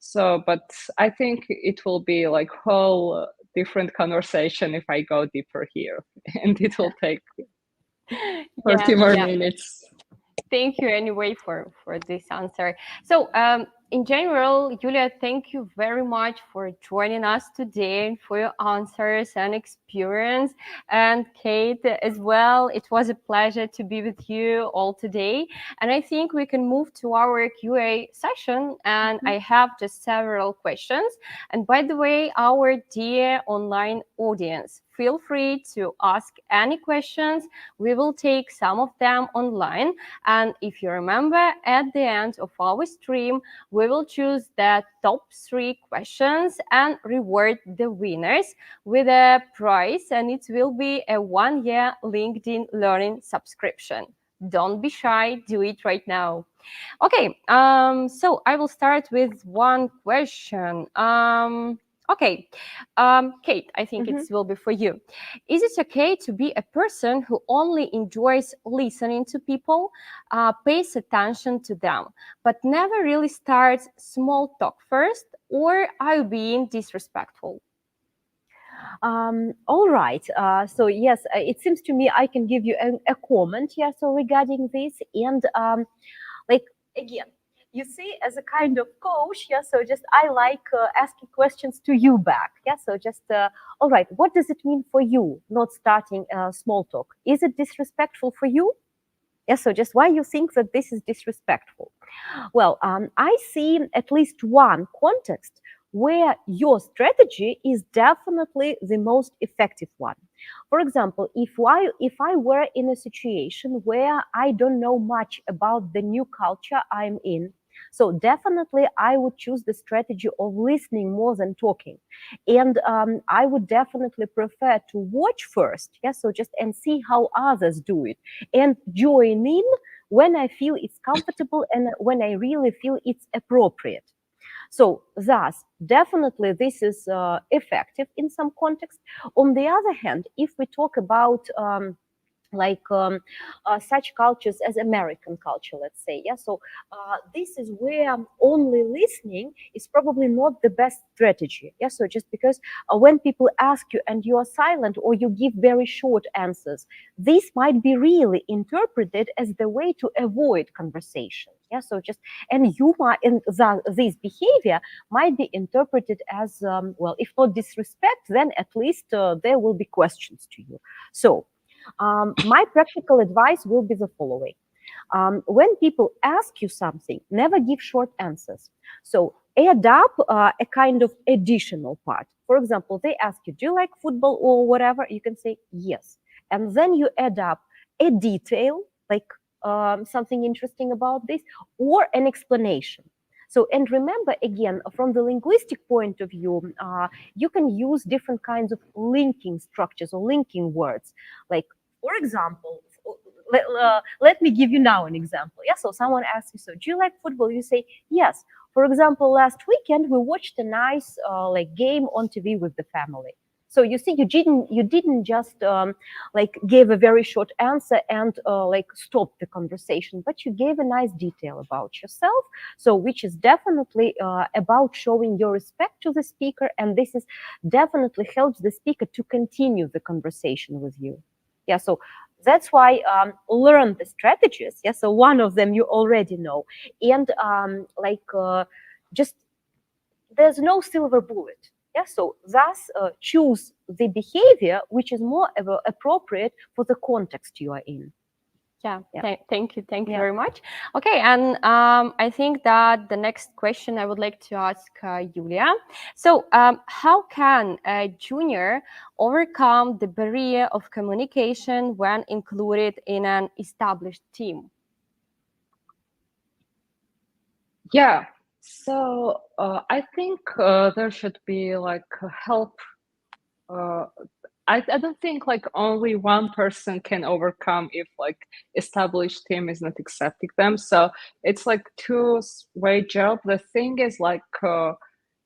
So, but I think it will be like whole different conversation if I go deeper here, and it will take 30 more minutes. Thank you anyway for this answer. So in general, Iulia, thank you very much for joining us today, for your answers and experience. And Kate as well, it was a pleasure to be with you all today. And I think we can move to our QA session. And I have just several questions. And by the way, our dear online audience, feel free to ask any questions. We will take some of them online. And if you remember, at the end of our stream, we will choose the top 3 questions and reward the winners with a prize, and it will be a 1-year LinkedIn Learning subscription. Don't be shy, do it right now. Okay, so I will start with one question. Okay, Kate, I think it will be for you. Is it okay to be a person who only enjoys listening to people, pays attention to them, but never really starts small talk first, or are you being disrespectful? All right. So yes, it seems to me I can give you a comment. Yeah. So regarding this, and like again, you see, as a kind of coach, yeah. So just I like asking questions to you back. Yeah. So just all right. What does it mean for you not starting small talk? Is it disrespectful for you? Yeah. So just why you think that this is disrespectful? Well, I see at least one context where your strategy is definitely the most effective one. For example, if I were in a situation where I don't know much about the new culture I'm in, so definitely I would choose the strategy of listening more than talking, and I would definitely prefer to watch first, yeah, so just and see how others do it and join in when I feel it's comfortable and when I really feel it's appropriate. So thus, definitely this is effective in some context. On the other hand, if we talk about such cultures as American culture, let's say, yeah. So this is where only listening is probably not the best strategy, yeah. So just because when people ask you and you are silent or you give very short answers, this might be really interpreted as the way to avoid conversation, yeah. So just and you might and this behavior might be interpreted as well, if not disrespect, then at least there will be questions to you. So my practical advice will be the following. When people ask you something, never give short answers. So add up a kind of additional part. For example, they ask you, do you like football or whatever? You can say yes. And then you add up a detail, like something interesting about this, or an explanation. So, and remember, again, from the linguistic point of view, you can use different kinds of linking structures or linking words. Like, for example, let me give you now an example. Yeah, so someone asks you, so do you like football? You say, yes. For example, last weekend, we watched a nice game on TV with the family. So you see, you didn't just give a very short answer and stop the conversation, but you gave a nice detail about yourself. So which is definitely about showing your respect to the speaker, and this is definitely helps the speaker to continue the conversation with you. Yeah, so that's why learn the strategies. Yeah, so one of them you already know, and just there's no silver bullet. Yeah, so thus choose the behavior which is more appropriate for the context you are in. Yeah. Thank you very much. Okay, and I think that the next question I would like to ask Iulia. So how can a junior overcome the barrier of communication when included in an established team? Yeah, so I think there should be like help. I don't think like only one person can overcome if like established team is not accepting them. So it's like two-way job. The thing is like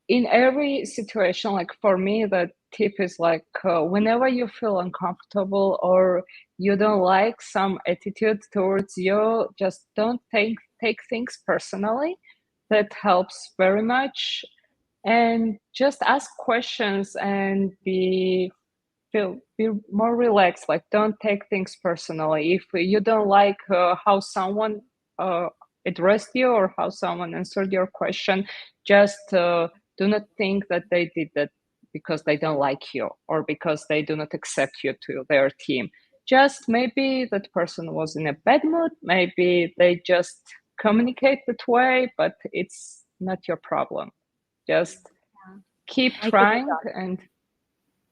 in every situation, like for me, the tip is like whenever you feel uncomfortable or you don't like some attitude towards you, just don't take things personally. That helps very much. And just ask questions and be more relaxed. Like don't take things personally. If you don't like how someone uh, addressed you or how someone answered your question, just do not think that they did that because they don't like you or because they do not accept you to their team. Just maybe that person was in a bad mood, maybe they just communicate that way, but it's not your problem. Just keep I could trying. And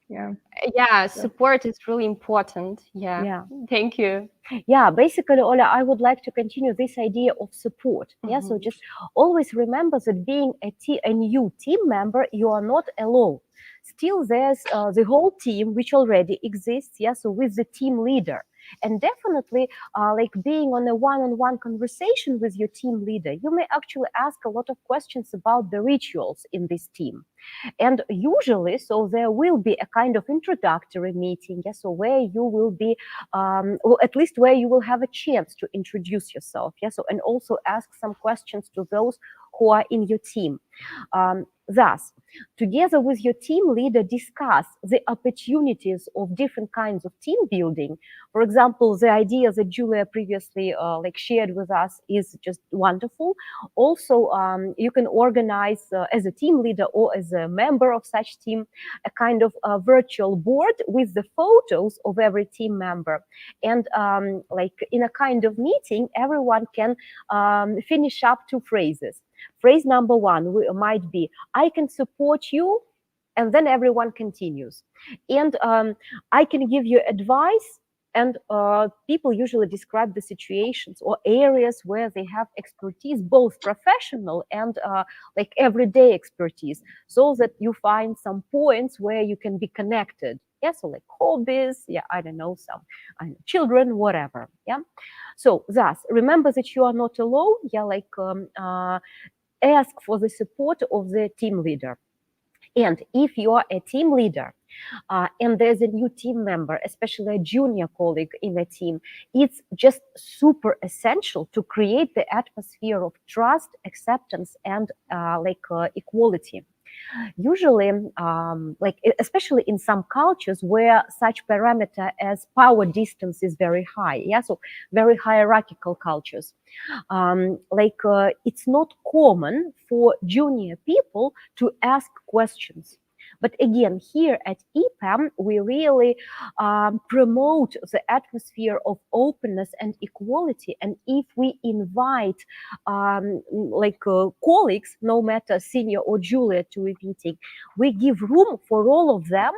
yeah. Yeah, So support is really important. Yeah, yeah. thank you. Yeah, basically, Ola, I would like to continue this idea of support. Yeah, so Mhm. just always remember that being a new team member, you are not alone. Still, there's the whole team which already exists. Yeah, so with the team leader. And definitely, like being on a one-on-one conversation with your team leader, you may actually ask a lot of questions about the rituals in this team. And usually, so there will be a kind of introductory meeting, yes, so where you will be, or at least where you will have a chance to introduce yourself, yes, so, and also ask some questions to those who are in your team. Thus, together with your team leader, discuss the opportunities of different kinds of team building. For example, the idea that Julia previously like shared with us is just wonderful. Also, you can organize as a team leader or as a member of such team a kind of virtual board with the photos of every team member, and like in a kind of meeting, everyone can finish up two phrases. Phrase number one might be, I can support you, and then everyone continues. And I can give you advice, and people usually describe the situations or areas where they have expertise, both professional and like everyday expertise, so that you find some points where you can be connected. Yeah, so like hobbies, yeah, I don't know, some children, whatever. Yeah. So thus, remember that you are not alone. Yeah, like ask for the support of the team leader. And if you are a team leader and there's a new team member, especially a junior colleague in a team, it's just super essential to create the atmosphere of trust, acceptance, and equality. Usually, like especially in some cultures where such parameter as power distance is very high, yeah, so very hierarchical cultures, it's not common for junior people to ask questions. But again, here at EPAM, we really promote the atmosphere of openness and equality. And if we invite colleagues, no matter senior or junior, to a meeting, we give room for all of them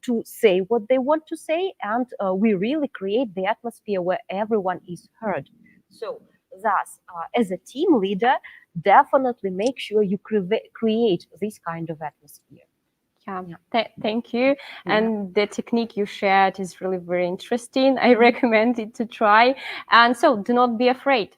to say what they want to say, and we really create the atmosphere where everyone is heard. So thus, as a team leader, definitely make sure you create this kind of atmosphere. Yeah, thank you. Yeah. And the technique you shared is really very interesting. I recommend it to try. And so do not be afraid.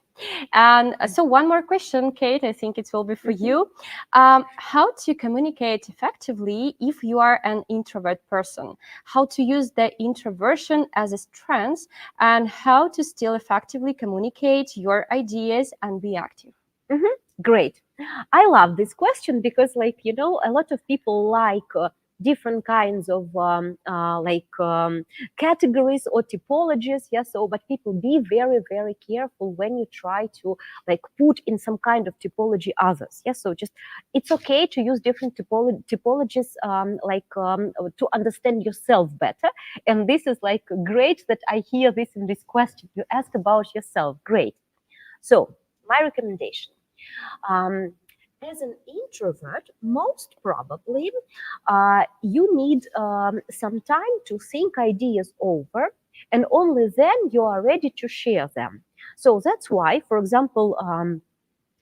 And so one more question, Kate, I think it will be for you. How to communicate effectively if you are an introvert person? How to use the introversion as a strength, and how to still effectively communicate your ideas and be active? Great. I love this question because, a lot of people like different kinds of categories or typologies. Yeah. So, but people be very, very careful when you try to put in some kind of typology others. Yeah. So, just it's okay to use different typologies to understand yourself better. And this is great that I hear this in this question. You ask about yourself. Great. So, my recommendation. As an introvert, most probably you need some time to think ideas over, and only then you are ready to share them. So that's why, for example,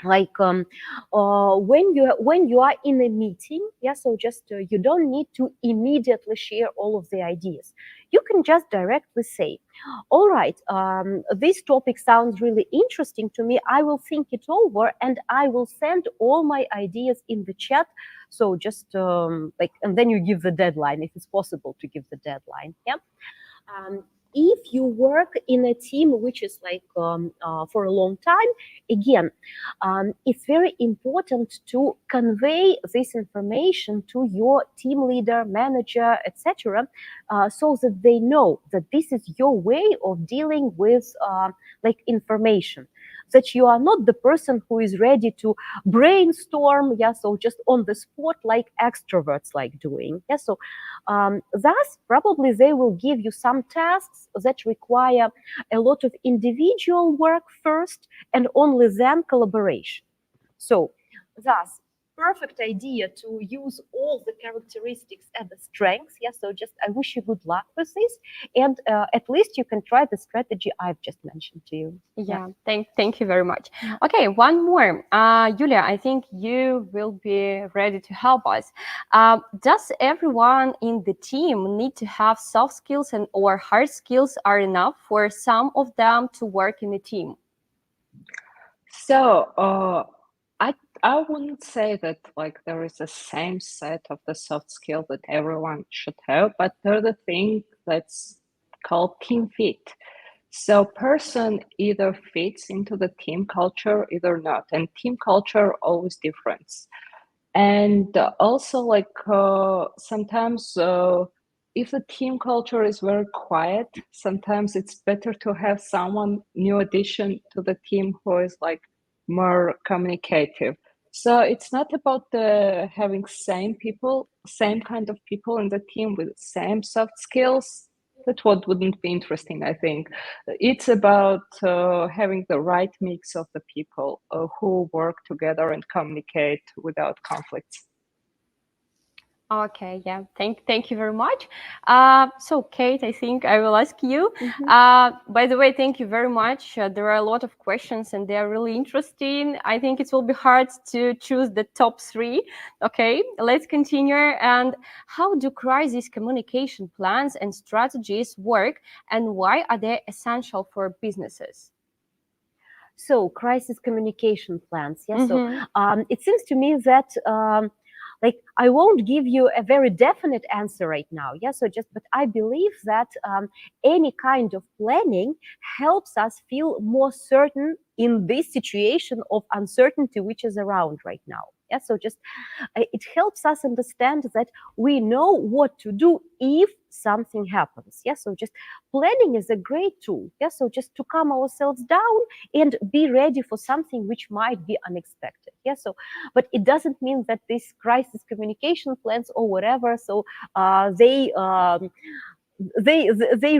like when you are in a meeting, yeah, so just you don't need to immediately share all of the ideas. You can just directly say, all right, this topic sounds really interesting to me. I will think it over and I will send all my ideas in the chat. So just like, and then you give the deadline if it's possible to give the deadline. Yeah. If you work in a team which is like for a long time, again, it's very important to convey this information to your team leader, manager, etc., so that they know that this is your way of dealing with like information. That you are not the person who is ready to brainstorm, yeah, so just on the spot like extroverts like doing. Yeah, so thus, probably they will give you some tasks that require a lot of individual work first and only then collaboration. So, thus, perfect idea to use all the characteristics and the strengths. Yeah, so just I wish you good luck with this, and at least you can try the strategy I've just mentioned to you. Yeah, thank you very much. Okay, one more. Iulia, I think you will be ready to help us. Does everyone in the team need to have soft skills and or hard skills are enough for some of them to work in a team? So, I wouldn't say that like there is a same set of the soft skill that everyone should have, but there's a thing that's called team fit. So person either fits into the team culture, either not, and team culture always different. And also like sometimes if the team culture is very quiet, sometimes it's better to have someone new addition to the team who is like more communicative. So it's not about the having same people, same kind of people in the team with same soft skills. That what wouldn't be interesting, I think. It's about having the right mix of the people who work together and communicate without conflicts. Okay, yeah, thank you very much. So Kate, I think I will ask you. By the way, thank you very much. There are a lot of questions and they are really interesting. I think it will be hard to choose the top three. Okay, let's continue. And how do crisis communication plans and strategies work, and why are they essential for businesses? So crisis communication plans. Yeah. So it seems to me that like I won't give you a very definite answer right now. Yeah. So just, but I believe that any kind of planning helps us feel more certain in this situation of uncertainty which is around right now. Yeah. So just it helps us understand that we know what to do if something happens. Yeah. So just planning is a great tool. Yeah. So just to calm ourselves down and be ready for something which might be unexpected. Yeah. So, but it doesn't mean that these crisis communication plans or whatever, so they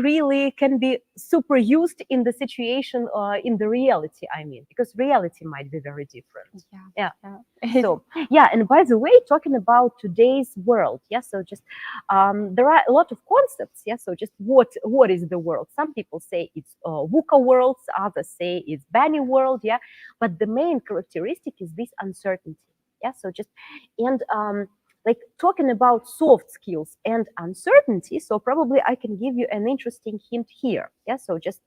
really can be super used in the situation in the reality, I mean, because reality might be very different. Yeah. So yeah, and by the way, talking about today's world, yeah, so just there are a lot of concepts. Yeah, so just what is the world? Some people say it's VUCA worlds, others say it's Bunny world. Yeah, but the main characteristic is this uncertainty. Yeah, so just and like talking about soft skills and uncertainty, so probably I can give you an interesting hint here. Yeah, so just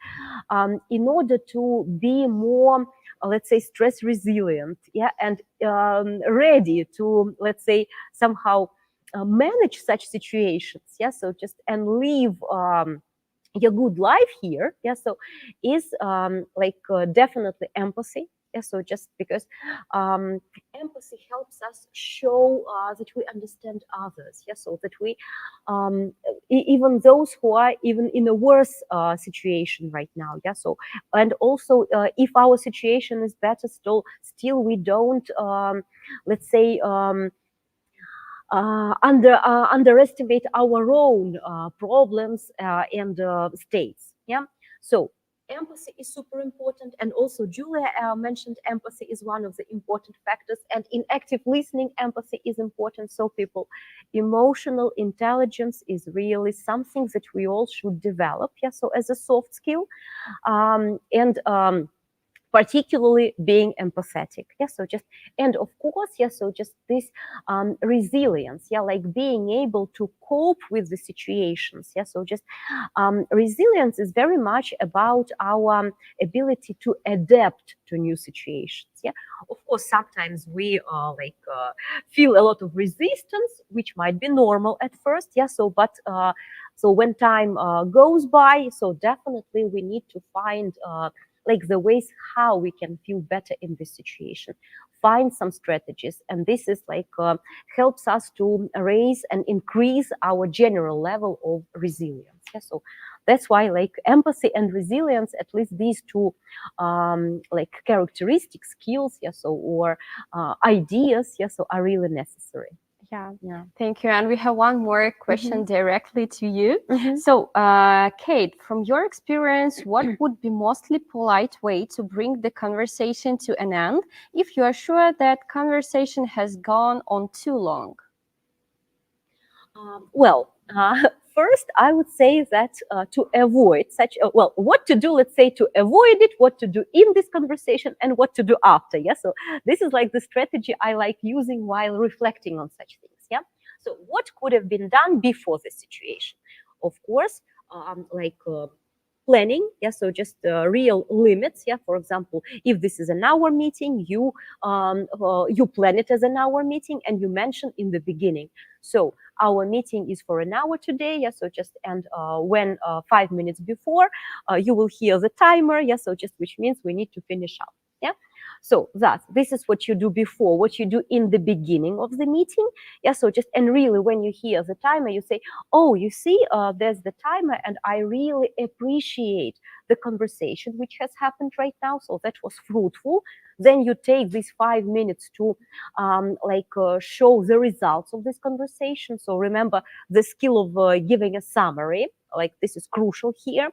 in order to be more, let's say, stress resilient, yeah, and ready to, let's say, somehow manage such situations, yeah, so just and live your good life here, yeah, so is like definitely empathy. Yeah, so just because empathy helps us show that we understand others. Yeah, so that we even those who are even in a worse situation right now. Yeah, so and also if our situation is better, still we don't let's say underestimate our own problems and states. Yeah, so empathy is super important, and also Julia mentioned empathy is one of the important factors, and in active listening empathy is important. So people, emotional intelligence is really something that we all should develop. Yeah, so as a soft skill, and particularly being empathetic. Yeah, so just, and of course, yeah, so just this resilience, yeah, like being able to cope with the situations. Yeah, so just resilience is very much about our ability to adapt to new situations. Yeah, of course, sometimes we feel a lot of resistance, which might be normal at first. Yeah, so but so when time goes by, so definitely we need to find like the ways how we can feel better in this situation, find some strategies, and this is like helps us to raise and increase our general level of resilience. Yeah, so that's why like empathy and resilience, at least these two like characteristic skills, yeah, so or ideas, yeah, so are really necessary. Yeah, Yeah. thank you. And we have one more question directly to you. Mhm. So, Kate, from your experience, what would be mostly polite way to bring the conversation to an end if you are sure that conversation has gone on too long? Well, first, I would say that to avoid such a, well, what to do, let's say, to avoid it, what to do in this conversation, and what to do after. Yeah, so this is like the strategy I like using while reflecting on such things. Yeah, so what could have been done before the situation? Of course, planning. Yeah, so just real limits. Yeah, for example, if this is an hour meeting, you plan it as an hour meeting, and you mention in the beginning. So our meeting is for an hour today. Yeah, so just, and when 5 minutes before, you will hear the timer. Yeah, so just, which means we need to finish up. Yeah, so this is what you do before, what you do in the beginning of the meeting. Yeah, so just, and really when you hear the timer, you say, oh, you see, there's the timer, and I really appreciate the conversation which has happened right now, so that was fruitful. Then you take these 5 minutes to show the results of this conversation. So remember the skill of giving a summary, like this is crucial here.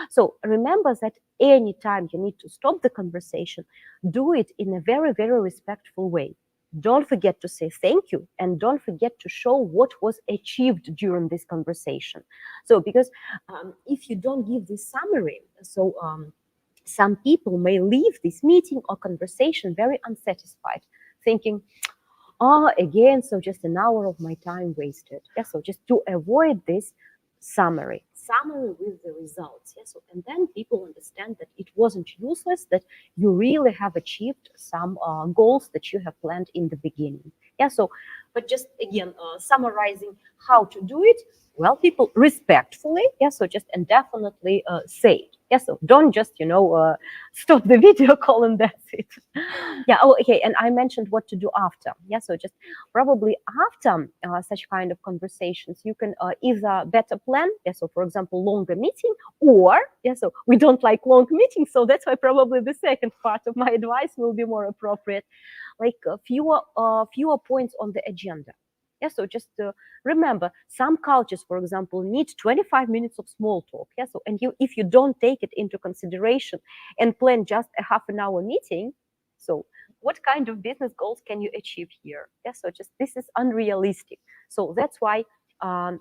So remember that anytime you need to stop the conversation, do it in a very, very respectful way. Don't forget to say thank you, and don't forget to show what was achieved during this conversation. So because if you don't give this summary, so some people may leave this meeting or conversation very unsatisfied, thinking, oh, again, so just an hour of my time wasted. Yeah, so just to avoid this, summary with the results. Yeah, so, and then people understand that it wasn't useless, that you really have achieved some goals that you have planned in the beginning. Yeah, so, but just again, summarizing how to do it. Well, people respectfully, yeah, so just, and definitely say it. Yeah, so don't just, stop the video call and that's it. Yeah, oh, okay, and I mentioned what to do after. Yeah, so just probably after such kind of conversations, you can either better plan, yeah, so for example, longer meeting, or, yeah, so we don't like long meetings, so that's why probably the second part of my advice will be more appropriate, like fewer points on the agenda. Yeah, so just remember, some cultures, for example, need 25 minutes of small talk. Yeah, so, and if you don't take it into consideration and plan just a half an hour meeting, so what kind of business goals can you achieve here? Yeah, so just, this is unrealistic. So that's why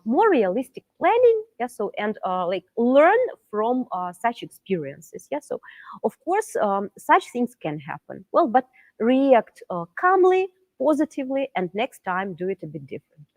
more realistic planning. Yeah, so, and like learn from such experiences. Yeah, so of course such things can happen. Well, but react calmly, positively, and next time do it a bit differently.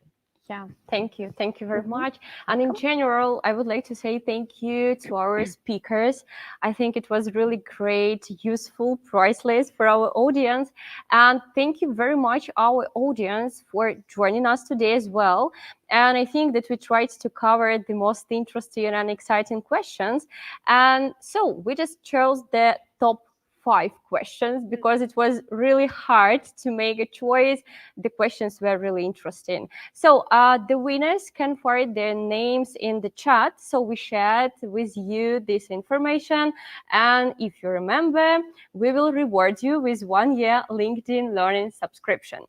Yeah, thank you. Thank you very Mhm. much. And in general, I would like to say thank you to our speakers. I think it was really great, useful, priceless for our audience. And thank you very much, our audience, for joining us today as well. And I think that we tried to cover the most interesting and exciting questions. And so we just chose the top 5 questions because it was really hard to make a choice. The questions were really interesting. So the winners can find their names in the chat. So we shared with you this information. And if you remember, we will reward you with 1 year LinkedIn Learning subscription.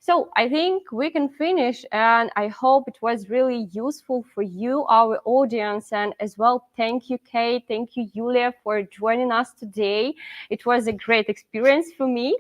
So I think we can finish, and I hope it was really useful for you, our audience, and as well, thank you, Kate, thank you, Iulia, for joining us today. It was a great experience for me.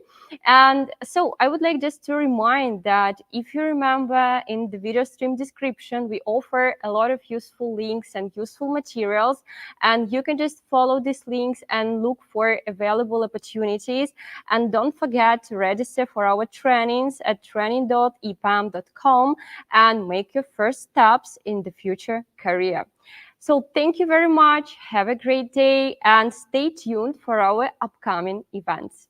And so I would like just to remind that if you remember in the video stream description, we offer a lot of useful links and useful materials, and you can just follow these links and look for available opportunities. And don't forget to register for our trainings at training.epam.com and make your first steps in the future career. So thank you very much. Have a great day and stay tuned for our upcoming events.